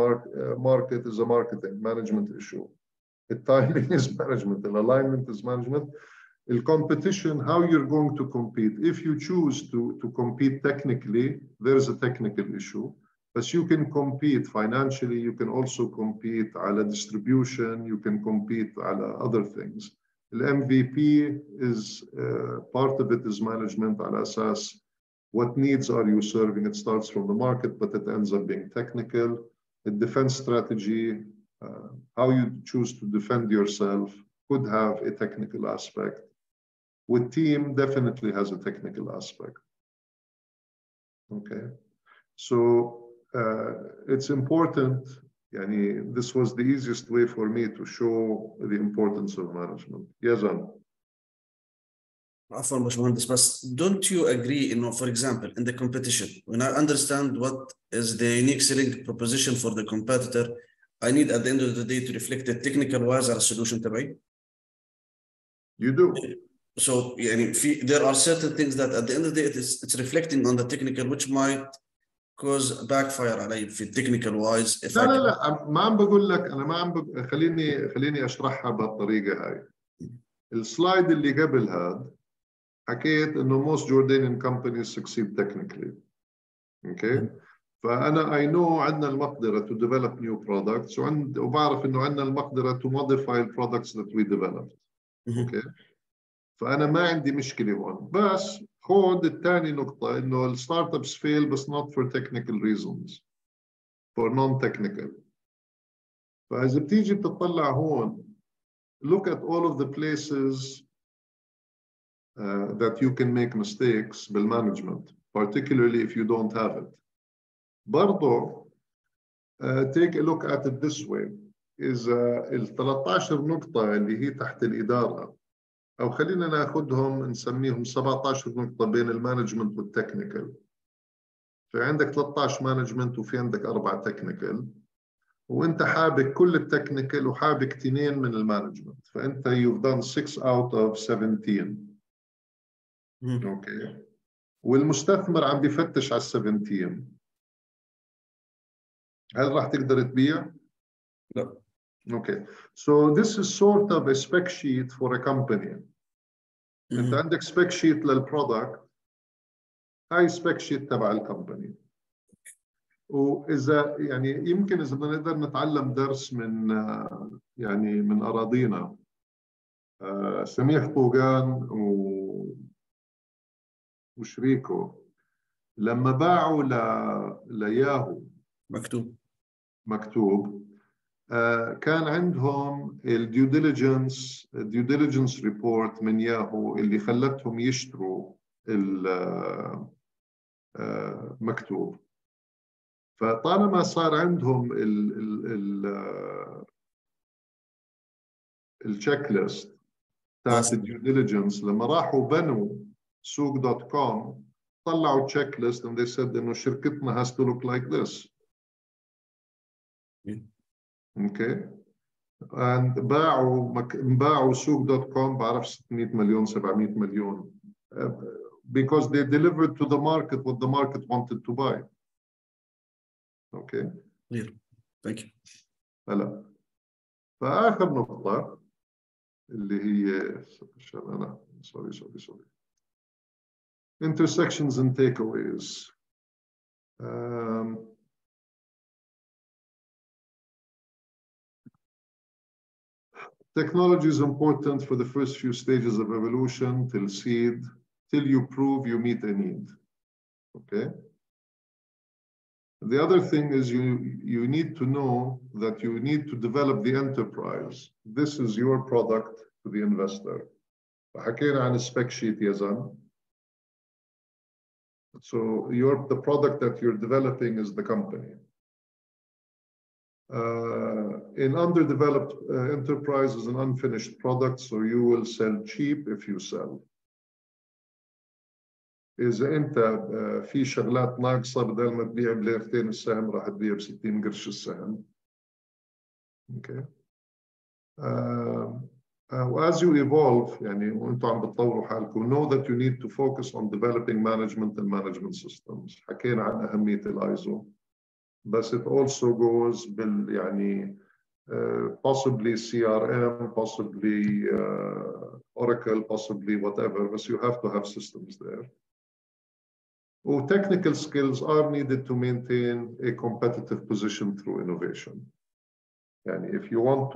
market is a marketing management issue. The timing is management. The alignment is management. The competition, how you're going to compete. If you choose to compete technically, there is a technical issue. But you can compete financially. You can also compete على distribution. You can compete على other things. The MVP is part of it is management على أساس what needs are you serving. It starts from the market, but it ends up being technical. The defense strategy, how you choose to defend yourself could have a technical aspect. With team definitely has a technical aspect. Okay, so it's important. This was the easiest way for me to show the importance of management. Yes, عفوا باشمهندس, بس don't you agree إنه for example in the competition when I understand what is the unique selling proposition for the competitor, I need at the end of the day to reflect the technical wise على السولوشن تبعي. You do. So there are certain things that at the end of the day it's reflecting on the technical which might cause backfire علي في technical wise. لا ما عم بقول لك أنا ما عم خليني أشرحها بهالطريقة هاي. السلايد اللي قبل هذا حكيت إنه most Jordanian companies succeed technically. Okay. فأنا I know عندنا المقدرة to develop new products وبعرف إنه عندنا المقدرة to modify the products that we developed. Okay. فأنا ما عندي مشكلة هون. بس خود الثاني نقطة إنه الستارت ابس fail بس not for technical reasons. For non-technical. فإذا بتيجي بتطلع هون look at all of the places that you can make mistakes بالmanagement, particularly if you don't have it. برضو take a look at it this way. إذا ال 13 نقطة اللي هي تحت الإدارة أو خلينا ناخدهم نسميهم 17 نقطة بين المانجمنت والتكنيكال. في عندك 13 مانجمنت وفي عندك 4 تكنيكال وانت حابك كل التكنيكال وحابك 2 من المانجمنت. فانت you've done 6 out of 17. اوكي. والمستثمر عم بيفتش على 17. هل راح تقدر تبيع؟ لا. Okay. So this is sort of a spec sheet for a company. انت عندك spec sheet للبرودكت. هاي spec sheet تبع الكمباني. وإذا يمكن إذا بدنا نقدر نتعلم درس من من أراضينا. سميح طوغان وشريكه لما باعوا لياهو مكتوب كان عندهم الديو ديليجنس ريبورت من ياهو اللي خلتهم يشتروا المكتوب. فطالما صار عندهم التشيك ليست بتاعت الديو ديليجنس، لما راحوا بنوا سوق.com طلعوا تشيك ليست and they said انه شركتنا has to look like this. Okay. and باعوا سوق.com بعرف 600 مليون 700 مليون because they delivered to the market what the market wanted to buy. Okay. Clear. Thank you. هلا فآخر نقطة اللي هي عشان أنا sorry intersections and takeaways. Technology is important for the first few stages of evolution till seed, till you prove you meet a need. Okay. The other thing is you need to know that you need to develop the enterprise. This is your product to the investor. حكينا عن spec sheet يا زلمة. So the product that you're developing is the company. In underdeveloped enterprise is an unfinished product, so you will sell cheap if you sell. إذا أنت في شغلات ناقصة بدل ما تبيع بليرتين السهم راح تبيع ب60 قرش السهم. Okay. As you evolve يعني وأنتم عم بتطوروا حالكم know that you need to focus on developing management and management systems. حكينا عن أهمية الISO. بس it also goes يعني possibly CRM, possibly Oracle, possibly whatever, but you have to have systems there. Technical skills are needed to maintain a competitive position through innovation. And if you want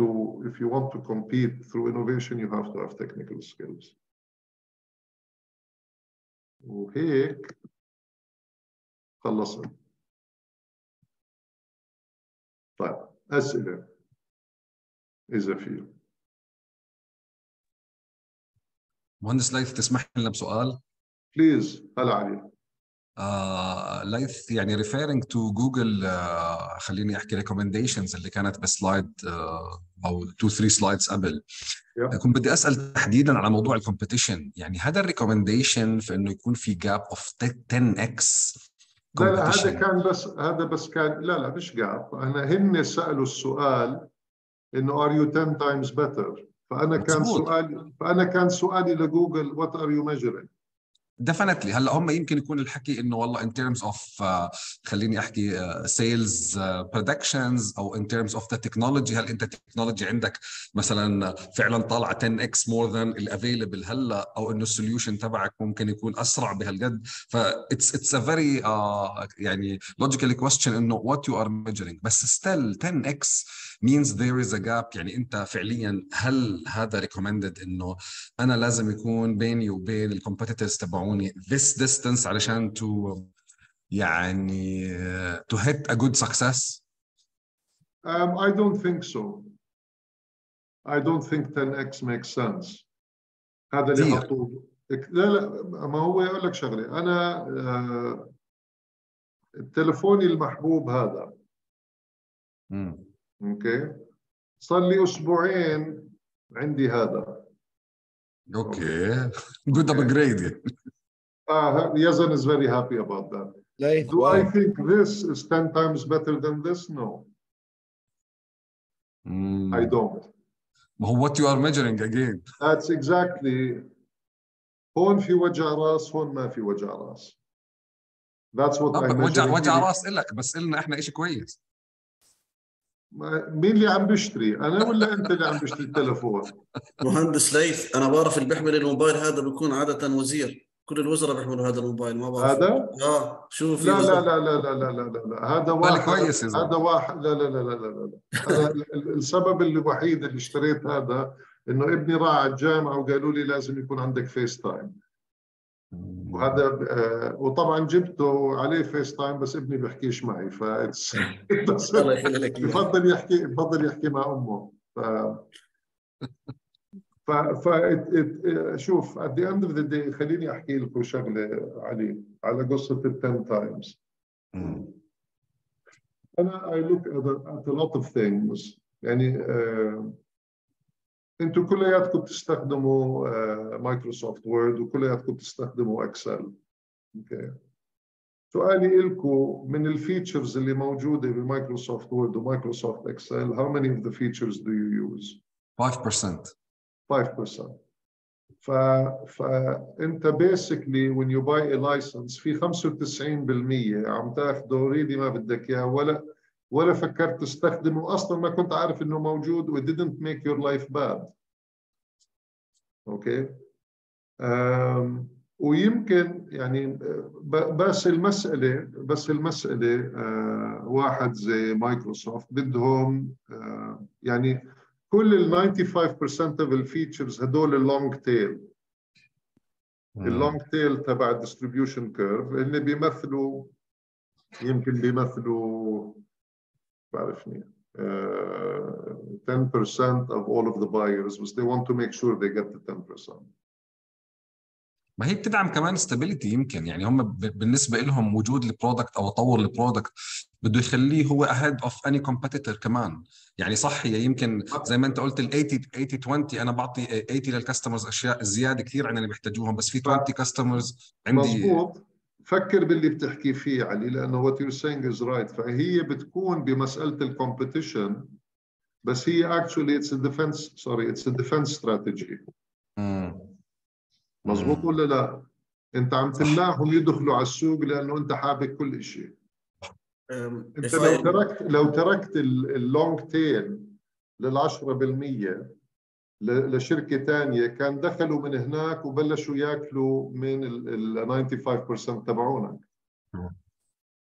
to compete through innovation, you have to have technical skills. وهيك خلصنا. طيب أسئلة إذا في. مهندس ليث تسمح لنا بسؤال؟ Please هلا علي. ليث يعني referring to Google خليني أحكي recommendations اللي كانت بسلايد أو 2-3 slides قبل. كنت بدي أسأل تحديداً على موضوع الكومبيتيشن. يعني هذا الريكومنديشن في إنه يكون في gap of 10x. لا هذا بس كان لا مش جاب. هن سألوا السؤال إنه are you 10 times better. فأنا كان سؤالي لجوجل what are you measuring. Definitely. هلا هم يمكن يكون الحكي انه والله in terms of خليني احكي sales predictions او in terms of the technology. هل انت التكنولوجي عندك مثلا فعلا طالعه 10x more than الافيلبل هلا، او انه السوليوشن تبعك ممكن يكون اسرع بهالقد. ف it's a very يعني logical question انه what you are measuring. بس still 10x means there is a gap. يعني انت فعليا هل هذا recommended انه انا لازم يكون بيني وبين الكومبيتيتورز تبعوني this distance علشان to يعني to hit a good success? I don't think so. I don't think 10x makes sense. هذا اللي حطوه. لا ما هو يقول لك شغله. انا تليفوني المحبوب هذا اوكي صار لي اسبوعين عندي هذا. اوكي good upgrade. Yazan is very happy about that. Laith, Do I think this is 10 times better than this? No. I don't. What you are measuring again. That's exactly. هون في وجع راس، هون ما في وجع راس. That's what I'm measuring. وجع راس إلك، بس إلنا إحنا إشي كويس. مين اللي عم بيشتري؟ أنا ولا أنت اللي عم بيشتري التلفون؟ مهندس ليث، أنا بعرف اللي بيحمل الموبايل هذا بيكون عادة وزير. كل الوزراء بيحملوا هذا الموبايل. ما بعرف هذا؟ شوف لا لا لا لا لا لا لا لا هذا واحد كويس. هذا واحد لا لا لا لا لا أنا السبب الوحيد اللي اشتريت هذا انه ابني راح على الجامعه وقالوا لي لازم يكون عندك فيس تايم. وهذا وطبعا جبته عليه فيس تايم بس ابني بيحكيش معي بس الله يخلي لك إياه. بفضل يحكي مع امه. شوف at the end of the day خليني احكي لكم شغله على قصه ال 10 times. انا I look at a lot of things. يعني انتم كلياتكم بتستخدموا مايكروسوفت وورد وكلياتكم بتستخدموا اكسل. اوكي. سؤالي لكم من الفيتشرز اللي موجوده بمايكروسوفت وورد ومايكروسوفت اكسل how many of the features do you use؟ 5%. 5%. فانت basically when you buy a license في 95% عم تاخده اوريدي ما بدك اياه ولا فكرت تستخدمه اصلا ما كنت عارف انه موجود و didn't make your life bad. اوكي. ويمكن يعني بس المسألة واحد زي مايكروسوفت بدهم يعني كل ال 95% of الفيتشرز هدول اللونج تيل. اللونج تيل تبع الديستريبيوشن كيرف اللي يمكن بيمثلوا بعرفني 10% of all of the buyers but they want to make sure they get the 10%. ما هي بتدعم كمان ستابيليتي يمكن، يعني هم بالنسبه لهم وجود البرودكت او تطور البرودكت بده يخليه هو ahead of any competitor كمان. يعني صح، هي يمكن زي ما انت قلت ال 80 20 انا بعطي 80 للكاستمرز اشياء زياده كثير عن اللي بيحتاجوهم، بس في 20 كاستمرز عندي. مزبوط. فكر باللي بتحكي فيه علي لانه what you're saying is right. فهي بتكون بمساله الكومبيتيشن بس هي actually it's a defense strategy. مزبوط ولا لا؟ انت عم تمنعهم يدخلوا على السوق لانه انت حابب كل شيء. انت لو تركت اللونج تيل لل 10% لشركه ثانيه كان دخلوا من هناك وبلشوا ياكلوا من ال 95% تبعونك.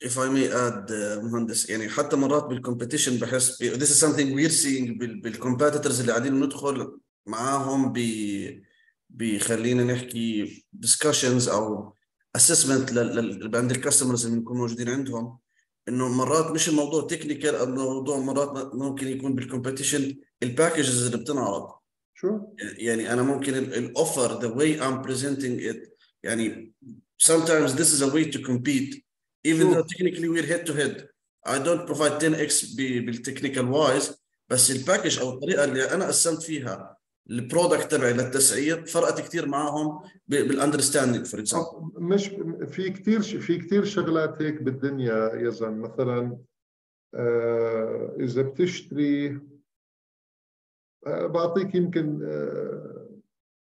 If I may add مهندس، يعني حتى مرات بالكومبيتيشن بحس this is something we're seeing بالكومبيتيتورز اللي قاعدين ندخل معاهم بخلينا نحكي discussions او assessment عند الكاستمرز اللي بنكون موجودين عندهم، انه مرات مش الموضوع تكنيكال، الموضوع مرات ممكن يكون بالكومبيتيشن الباكجز اللي بتنعرض. شو يعني انا ممكن الاوفر the way I'm presenting it، يعني sometimes this is a way to compete even though technically we're head to head. I don't provide 10x بالتكنيكال وايز، بس الباكج او الطريقه اللي انا قسمت فيها البرودكت تبعي للتسعير فرقت كثير معاهم بالاندرستاندينج. فور اكزامبل مش في كثير شغلات هيك بالدنيا يا زلمه. مثلا اذا بتشتري بعطيك يمكن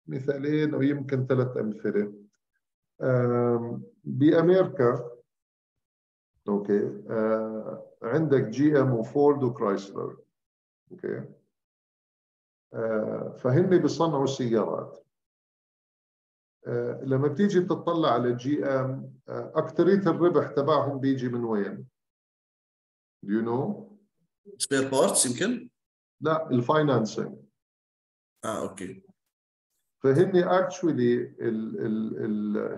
مثالين او يمكن 3 امثله. بامريكا اوكي عندك جي ام وفورد وكرايسلر. اوكي فهن بيصنعوا سيارات. لما بتيجي تطلع على جي ام اكثريه الربح تبعهم بيجي من وين؟ Do you know؟ سبير بارتس يمكن؟ لا الفاينانسنج. اوكي. فهن اكشولي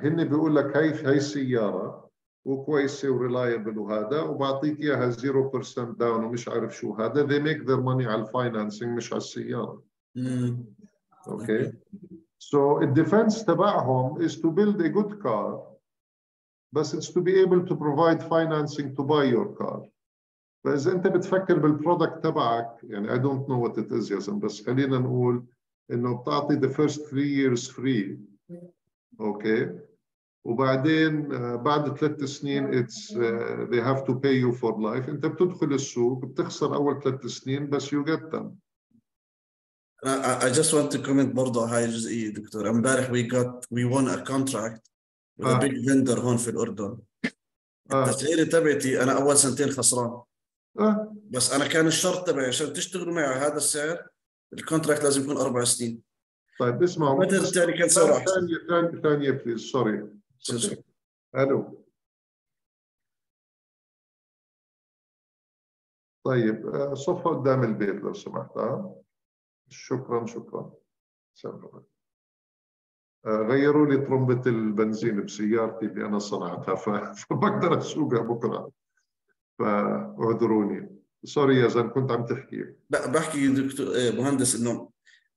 هن بيقول لك هي سياره وكويسه وريلايبل وهذا وبعطيك اياها 0% داون ومش عارف شو هذا. they make their money على الفاينانسنج مش على السياره. اوكي so الديفنس تبعهم is to build a good car بس it's to be able to provide financing to buy your car. فاذا انت بتفكر بالبرودكت تبعك يعني I don't know what it is يا زلمه بس خلينا نقول انه بتعطي the first 3 years free. اوكي وبعدين بعد 3 سنين it's they have to pay you for life. انت بتدخل السوق بتخسر اول 3 سنين بس you get them. I just want to comment برضه هاي الجزئيه دكتور. امبارح we won a contract with a big vendor هون في الاردن. التسعيره تبعتي انا اول 2 خسران. بس انا كان الشرط تبعي عشان تشتغلوا معي على هذا السعر الكونتراكت لازم يكون 4 سنين. طيب اسمعوا الثاني كان سعره احسن. ثانيه بليز سوري. الو طيب صفها قدام البيت لو سمحت. شكرا. غيروا لي طرمبة البنزين بسيارتي اللي أنا صنعتها فبقدر أسوقها بكرة، فاعذروني. سوري يا زلمة، كنت عم تحكي. بحكي دكتور مهندس انه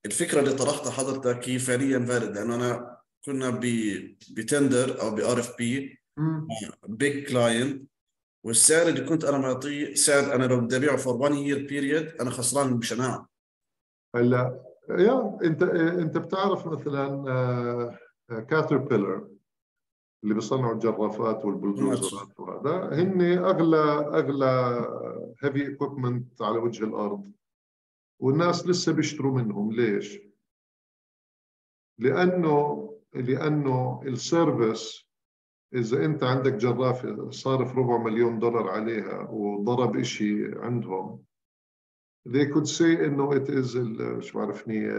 الفكره اللي طرحتها حضرتك هي فعليا فارد، لانه انا كنا بتندر او بار اف بي بيج كلاينت، والسعر اللي كنت انا معطيه سعر انا لو بدي ابيعه فور 1 يير بيريد انا خسران بشناعه. هلا انت بتعرف مثلا كاتربيلر اللي بيصنعوا الجرافات والبلدوزرات وهذا، هن اغلى هيفي اكويبمنت على وجه الارض، والناس لسه بيشتروا منهم. ليش؟ لانه السيرفيس، اذا انت عندك جرافه صارف $250,000 عليها وضرب إشي عندهم، they could say انه it is شو بعرفني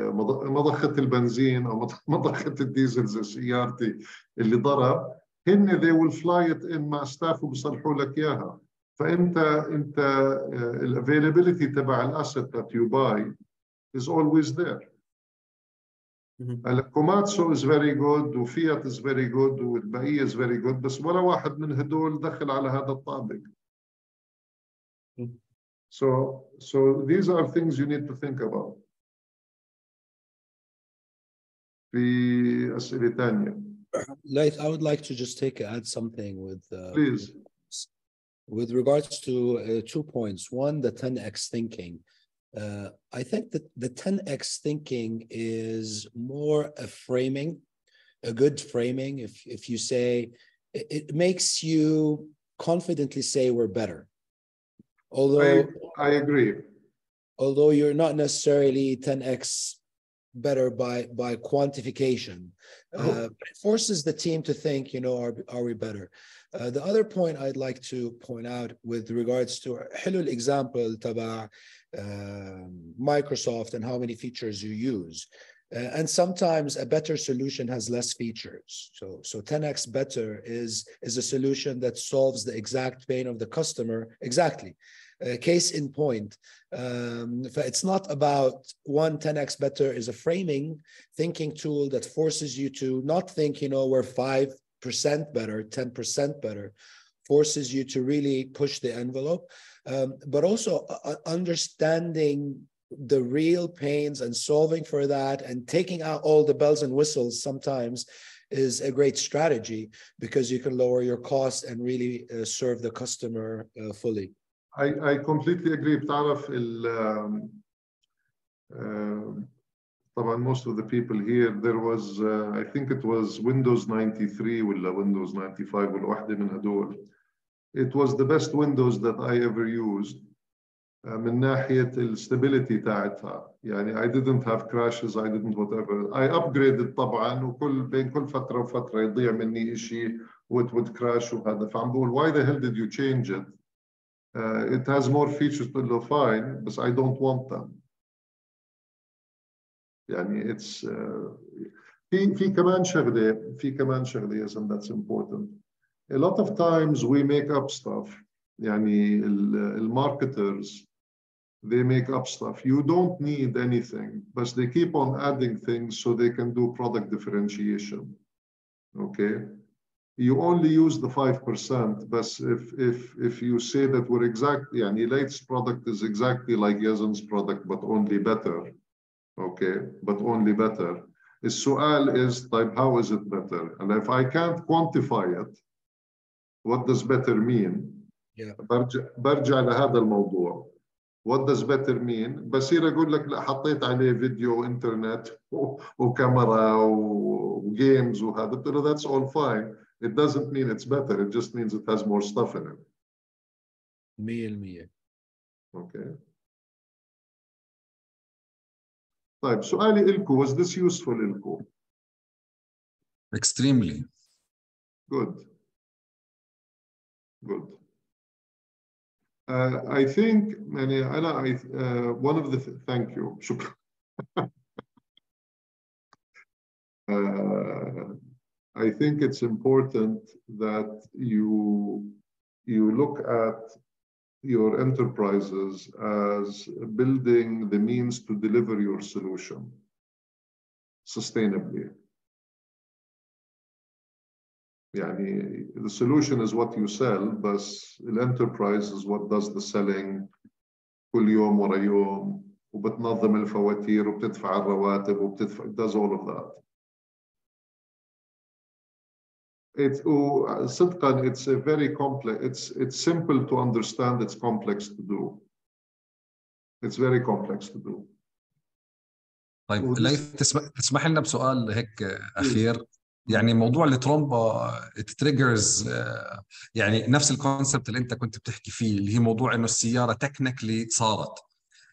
مضخه البنزين او مضخه الديزل زي سيارتي اللي ضرب، هن they will fly it in مع ستاف وبيصلحوا لك اياها. فانت الافيلابيلتي تبع الاسيت that you buy is always there. كوماتسو is very good وفيات is very good والبقيه is very good، بس ولا واحد من هدول دخل على هذا الطابق. So these are things you need to think about. في أسئلة تانية. Laith, I would like to just add something with Please. With regards to 2 points. One, the 10x thinking. I think that the 10x thinking is more a framing, a good framing. If you say, it makes you confidently say we're better. Although I agree. Although you're not necessarily 10x better by quantification, it forces the team to think, are we better? The other point I'd like to point out with regards to حلو example تبع Microsoft and how many features you use. And sometimes a better solution has less features. So 10x better is a solution that solves the exact pain of the customer. Exactly. Case in point. It's not about 10x better is a framing thinking tool that forces you to not think, we're 5% better, 10% better, forces you to really push the envelope, but also understanding the real pains and solving for that and taking out all the bells and whistles sometimes is a great strategy because you can lower your costs and really serve the customer fully. I completely agree. بتعرف طبعا most of the people here, there was I think it was Windows 93 ولا Windows 95 ولا واحدة من هدول. It was the best Windows that I ever used من ناحية الستابيليتي تاعتها. يعني I didn't have crashes, I didn't whatever. I upgraded طبعا بين كل فترة وفترة يضيع مني إشي it would crash وهذا. فعم بقول why the hell did you change it? It has more features to fine, but I don't want them. يعني it's في كمان شغلة yes, and that's important. A lot of times we make up stuff. يعني marketers, they make up stuff. You don't need anything, but they keep on adding things so they can do product differentiation. Okay? You only use the 5%, but if you say that we're exactly, يعني Laith's product is exactly like Yazan's product, but only better. Okay, but only better. السؤال is, طيب, how is it better? And if I can't quantify it, what does better mean? Yeah. برجع لهذا الموضوع. What does better mean? بصير أقول لك لا حطيت عليه فيديو إنترنت وكاميرا وجيمز وهذا. That's all fine. It doesn't mean it's better. It just means it has more stuff in it. 100%. Okay. طيب سؤالي إلكو, was this useful إلكو? Extremely. Good. Good. I think, يعني أنا one of the thank you. شكرا. I think it's important that you look at your enterprises as building the means to deliver your solution. sustainably. يعني the solution is what you sell, بس الانتربرايز is what does the selling كل يوم ورا يوم وبتنظم الفواتير وبتدفع الرواتب وبتدفع it does all of that. صدقا it's a very complex, it's simple to understand, it's complex to do. It's very complex to do. طيب ليث تسمح لنا بسؤال هيك أخير. يعني موضوع الترومبا تريجرز يعني نفس الكونسبت اللي انت كنت بتحكي فيه اللي هي موضوع انه السياره تكنيكلي صارت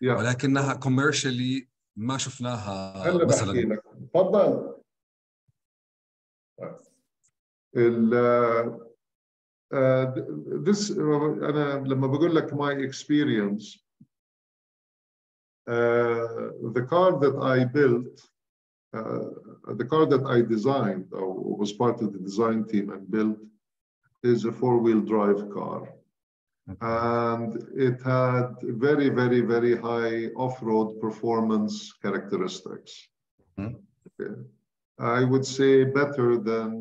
ولكنها كوميرشالي ما شفناها مثلا. بحكي لك تفضل. انا لما بقول لك my experience the car that I built the car that I designed or was part of the design team and built is a four-wheel drive car. And it had very, very, very high off-road performance characteristics. Okay. I would say better than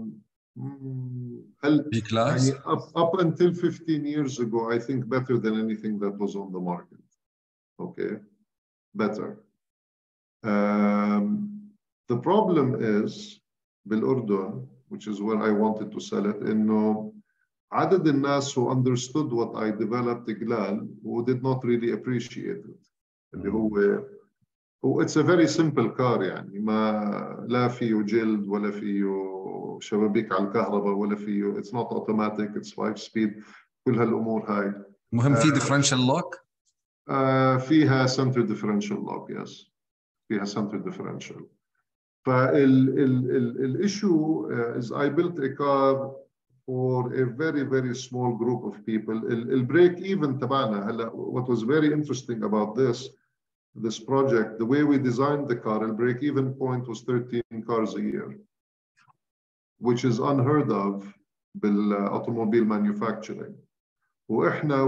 B-class? up until 15 years ago, I think better than anything that was on the market. Okay, better. The problem is بالأردن, which is where I wanted to sell it, إنه عدد الناس who understood what I developed قلال who did not really appreciate it. اللي هو it's a very simple car يعني ما لا فيه جلد ولا فيه شبابيك على الكهرباء ولا فيه it's not automatic, it's 5-speed, كل هالأمور هاي. مهم في differential lock؟ فيها center differential lock, yes. فيها center differential. فالissue is I built a car for a very, very small group of people. البريك even تبعنا هلا what was very interesting about this project, the way we designed the car, the break even point was 13 cars a year, which is unheard of بالautomobile manufacturing. وإحنا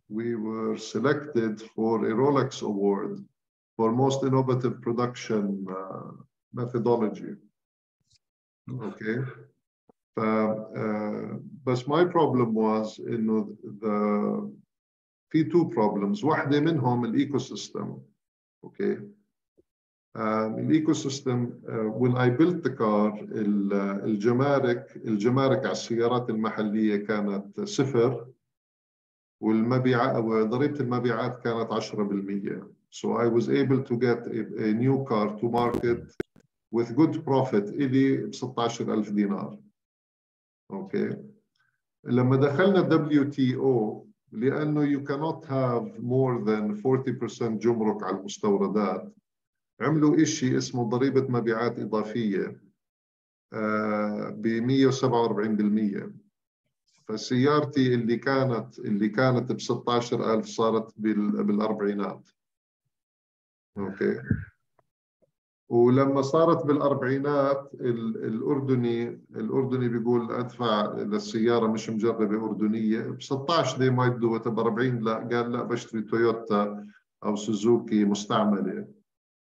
we were selected for a Rolex award for most innovative production methodology. Okay. But my problem was في two problems. واحدة منهم الecosystem. Okay. الecosystem when I built the car الجمارك على السيارات المحلية كانت 0 والمبيعات وضريبة المبيعات كانت 10%. So I was able to get a new car to market with good profit إلي ب 16,000 دينار. Okay. لما دخلنا WTO لأنه you cannot have more than 40% جمرك على المستوردات عملوا إشي اسمه ضريبة مبيعات إضافية ب 147%. فسيارتي اللي كانت ب 16,000 صارت بالأربعينات. أوكي. ولما صارت بالأربعينات الأردني بيقول أدفع للسيارة مش مجربة أردنية ب 16 they might do it ب 40 لا قال لا بشتري تويوتا أو سوزوكي مستعملة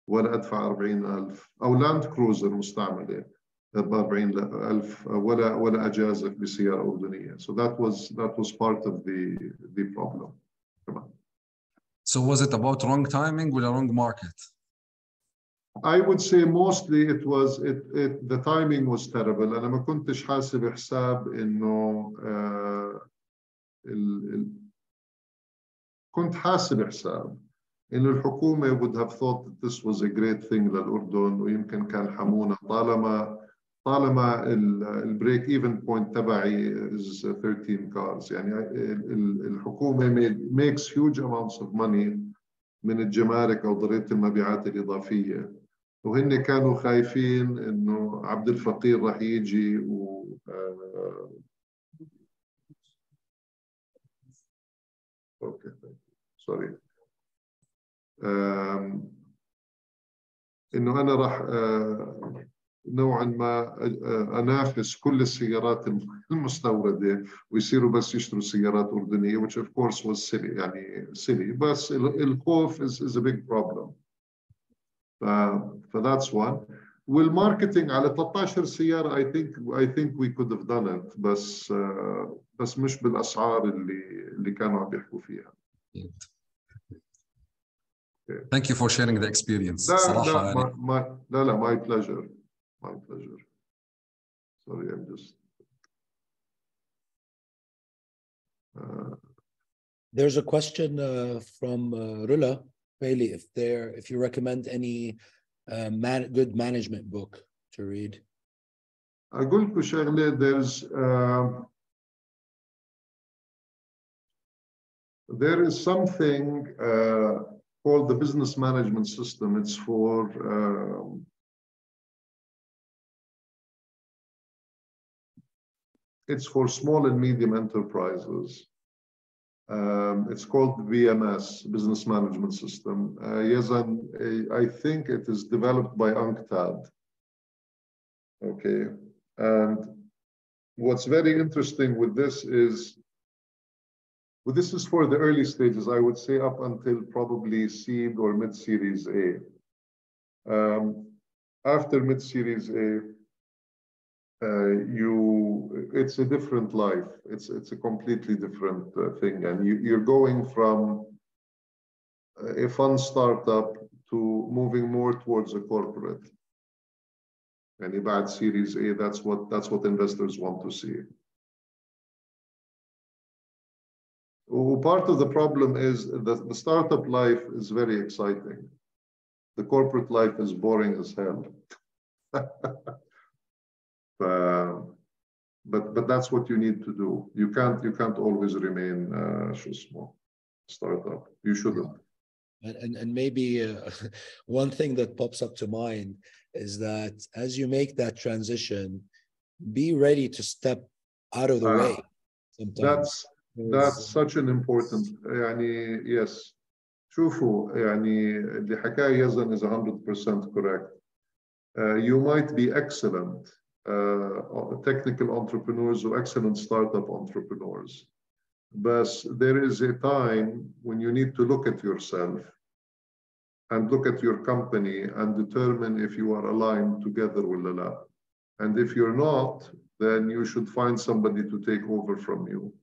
ولا أدفع 40,000 أو لاند كروزر مستعملة ب 40,000 ولا أجازف بسيارة أردنية. So that was part of the problem. So was it about wrong timing or wrong market? I would say mostly it was the timing was terrible. أنا ما كنتش حاسب حساب إنه كنت حاسب حساب إنه الحكومة would have thought that this was a great thing للأردن ويمكن كان حمونا طالما البريك even point تبعي is 13 cars. يعني الحكومة makes huge amounts of money من الجمارك أو ضريبة المبيعات الإضافية. وهن كانوا خايفين إنه عبد الفقير راح يجي sorry. إنه أنا راح نوعا ما أنافس كل السيارات المستوردة ويصيروا بس يشتروا سيارات أردنية which of course was silly يعني silly. بس الخوف is a big problem. that's one. والماركتينج على 13 سيارة I think we could have done it بس مش بالأسعار اللي كانوا عم يحكوا فيها. Thank you for sharing the experience. لا my pleasure. Sorry, I'm just there's a question from Rula Bailey if you recommend any good management book to read. أقول لكم شغلة there is something called the business management system. It's for small and medium enterprises. It's called VMS, Business Management System. Yazan, I think it is developed by UNCTAD. Okay, and what's very interesting with this is, this is for the early stages, I would say up until probably seed or mid-series A. After mid-series A, it's a different life. It's a completely different thing, and you're going from a fun startup to moving more towards a corporate. And about Series A, that's what investors want to see. Part of the problem is that the startup life is very exciting. The corporate life is boring as hell. But that's what you need to do. You can't always remain small startup. You shouldn't. And maybe one thing that pops up to mind is that as you make that transition, be ready to step out of the way sometimes. That's such an important يعني yes. شوفوا يعني اللي حكاه يزن is 100% correct. You might be excellent technical entrepreneurs or excellent startup entrepreneurs. But there is a time when you need to look at yourself and look at your company and determine if you are aligned together or not. And if you're not, then you should find somebody to take over from you.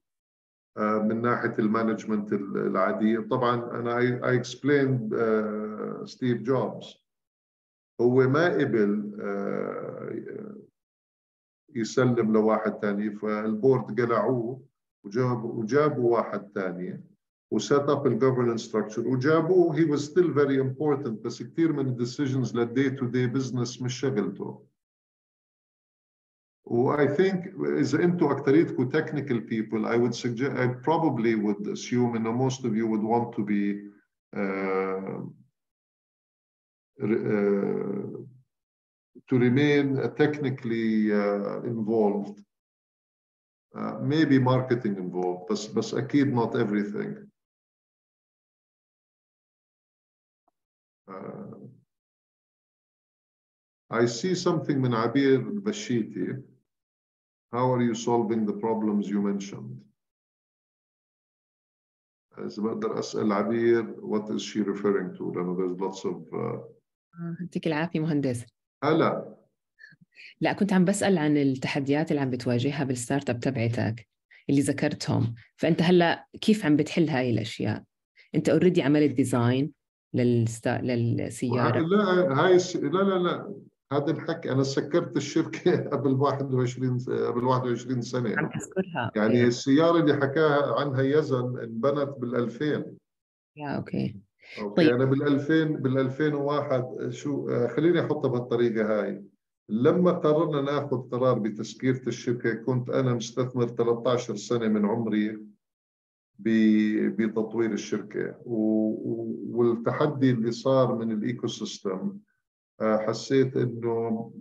من ناحية المانجمنت العادية طبعا أنا I explained Steve Jobs هو ما قبل يسلم لواحد تاني فالبورد قلعوه وجابوا واحد تاني وset up the governance structure وجابوه he was still very important بس كتير من decisions للday to day business مش شغلته. I think إذا أنتوا أكتريتكم technical people, I would suggest, I probably would assume, and most of you would want to be to remain technically involved. Maybe marketing involved, but أكيد not everything. I see something من عبير البشيتي. How are you solving the problems you mentioned? إذا بقدر أسأل عبير what is she referring to? لأنه there's lots of يعطيك العافية مهندس. لا كنت عم بسأل عن التحديات اللي عم بتواجهها بالستارت اب تبعتك اللي ذكرتهم، فأنت هلا كيف عم بتحل هاي الأشياء؟ أنت اوريدي عملت ديزاين للسيارة؟ لا هذا الحكي أنا سكرت الشركة قبل 21 سنة. عم تذكرها يعني السيارة اللي حكاها عنها يزن انبنت بال2000. اوكي طيب. أنا بال2001 شو خليني أحطها بهالطريقة هاي. لما قررنا ناخذ قرار بتسكيرة الشركة كنت أنا مستثمر 13 سنة من عمري بتطوير الشركة والتحدي اللي صار من الإيكو سيستم حسيت إنه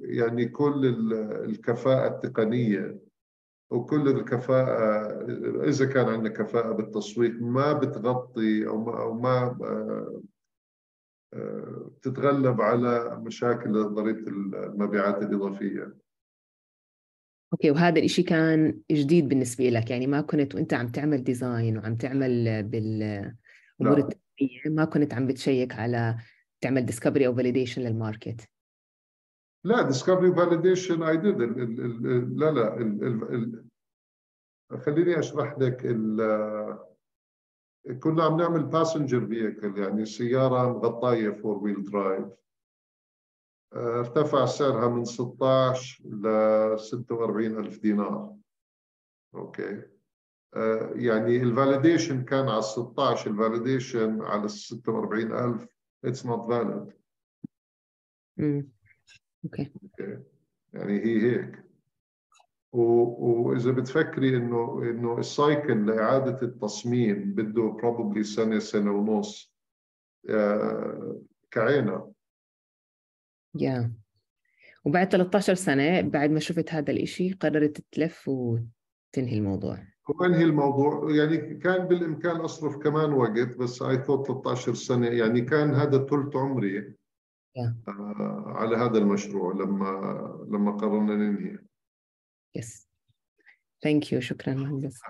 يعني كل الكفاءة التقنية وكل الكفاءة إذا كان عندنا كفاءة بالتسويق ما بتغطي أو ما بتتغلب على مشاكل ضريبة المبيعات الإضافية. اوكي، وهذا الاشي كان جديد بالنسبة لك، يعني ما كنت وانت عم تعمل ديزاين وعم تعمل بالامور التقنية ما كنت عم بتشيك على تعمل discovery أو validation للماركت؟ لا discovery validation I did خليني أشرح لك. كنا عم نعمل passenger vehicle يعني سيارة مغطاية 4 wheel drive. ارتفع سعرها من 16 ل 46 ألف دينار. أوكي. يعني الفاليديشن كان على 16 الفاليديشن على 46 ألف it's not valid. أوكي. يعني هي هيك. وإذا بتفكري إنه السايكل لإعادة التصميم بده probably سنة ونص كعينة. وبعد 13 سنة بعد ما شفت هذا الإشي قررت تلف وتنهي الموضوع. وانهي الموضوع يعني كان بالإمكان أصرف كمان وقت بس I thought 13 سنة يعني كان هذا ثلث عمري على هذا المشروع لما قررنا ننهي. Yes. Thank you. شكرا مهندس.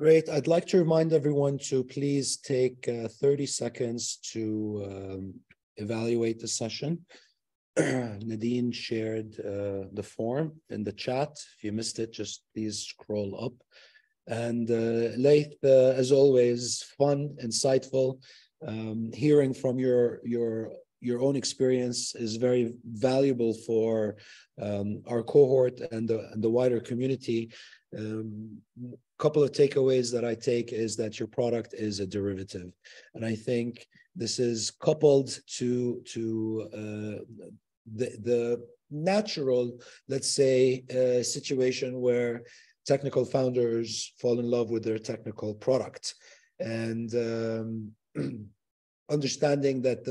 Great. I'd like to remind everyone to please take 30 seconds to evaluate the session. Nadine shared the form in the chat. If you missed it, just please scroll up. And Laith, as always, fun, insightful. Hearing from your own experience is very valuable for our cohort and the wider community. Couple of takeaways that I take is that your product is a derivative, and I think this is coupled to the natural, let's say, situation where technical founders fall in love with their technical product, and understanding that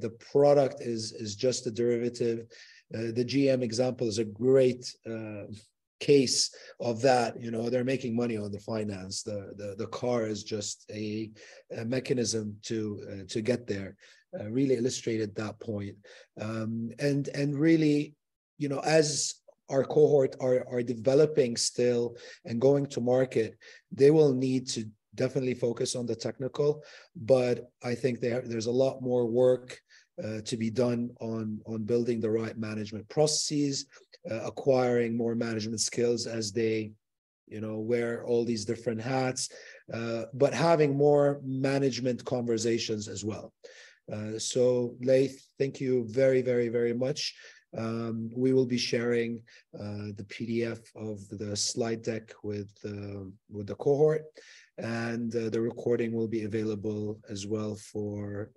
the product is just a derivative. The GM example is a great case of that. You know, they're making money on the finance. The car is just a mechanism to get there. Really illustrated that point. And really, you know, as our cohort are developing still and going to market, they will need to definitely focus on the technical, but I think there's a lot more work to be done on building the right management processes, acquiring more management skills as they, you know, wear all these different hats, but having more management conversations as well. So Laith, thank you very, very, very much. We will be sharing the PDF of the slide deck with the cohort, and the recording will be available as well for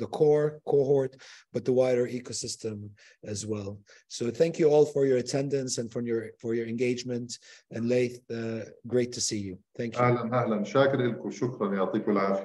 the core cohort, but the wider ecosystem as well. So thank you all for your attendance and for your engagement. And Laith, great to see you. Thank you. أهلا شاكر لكم، شكرا، يعطيكم العافية.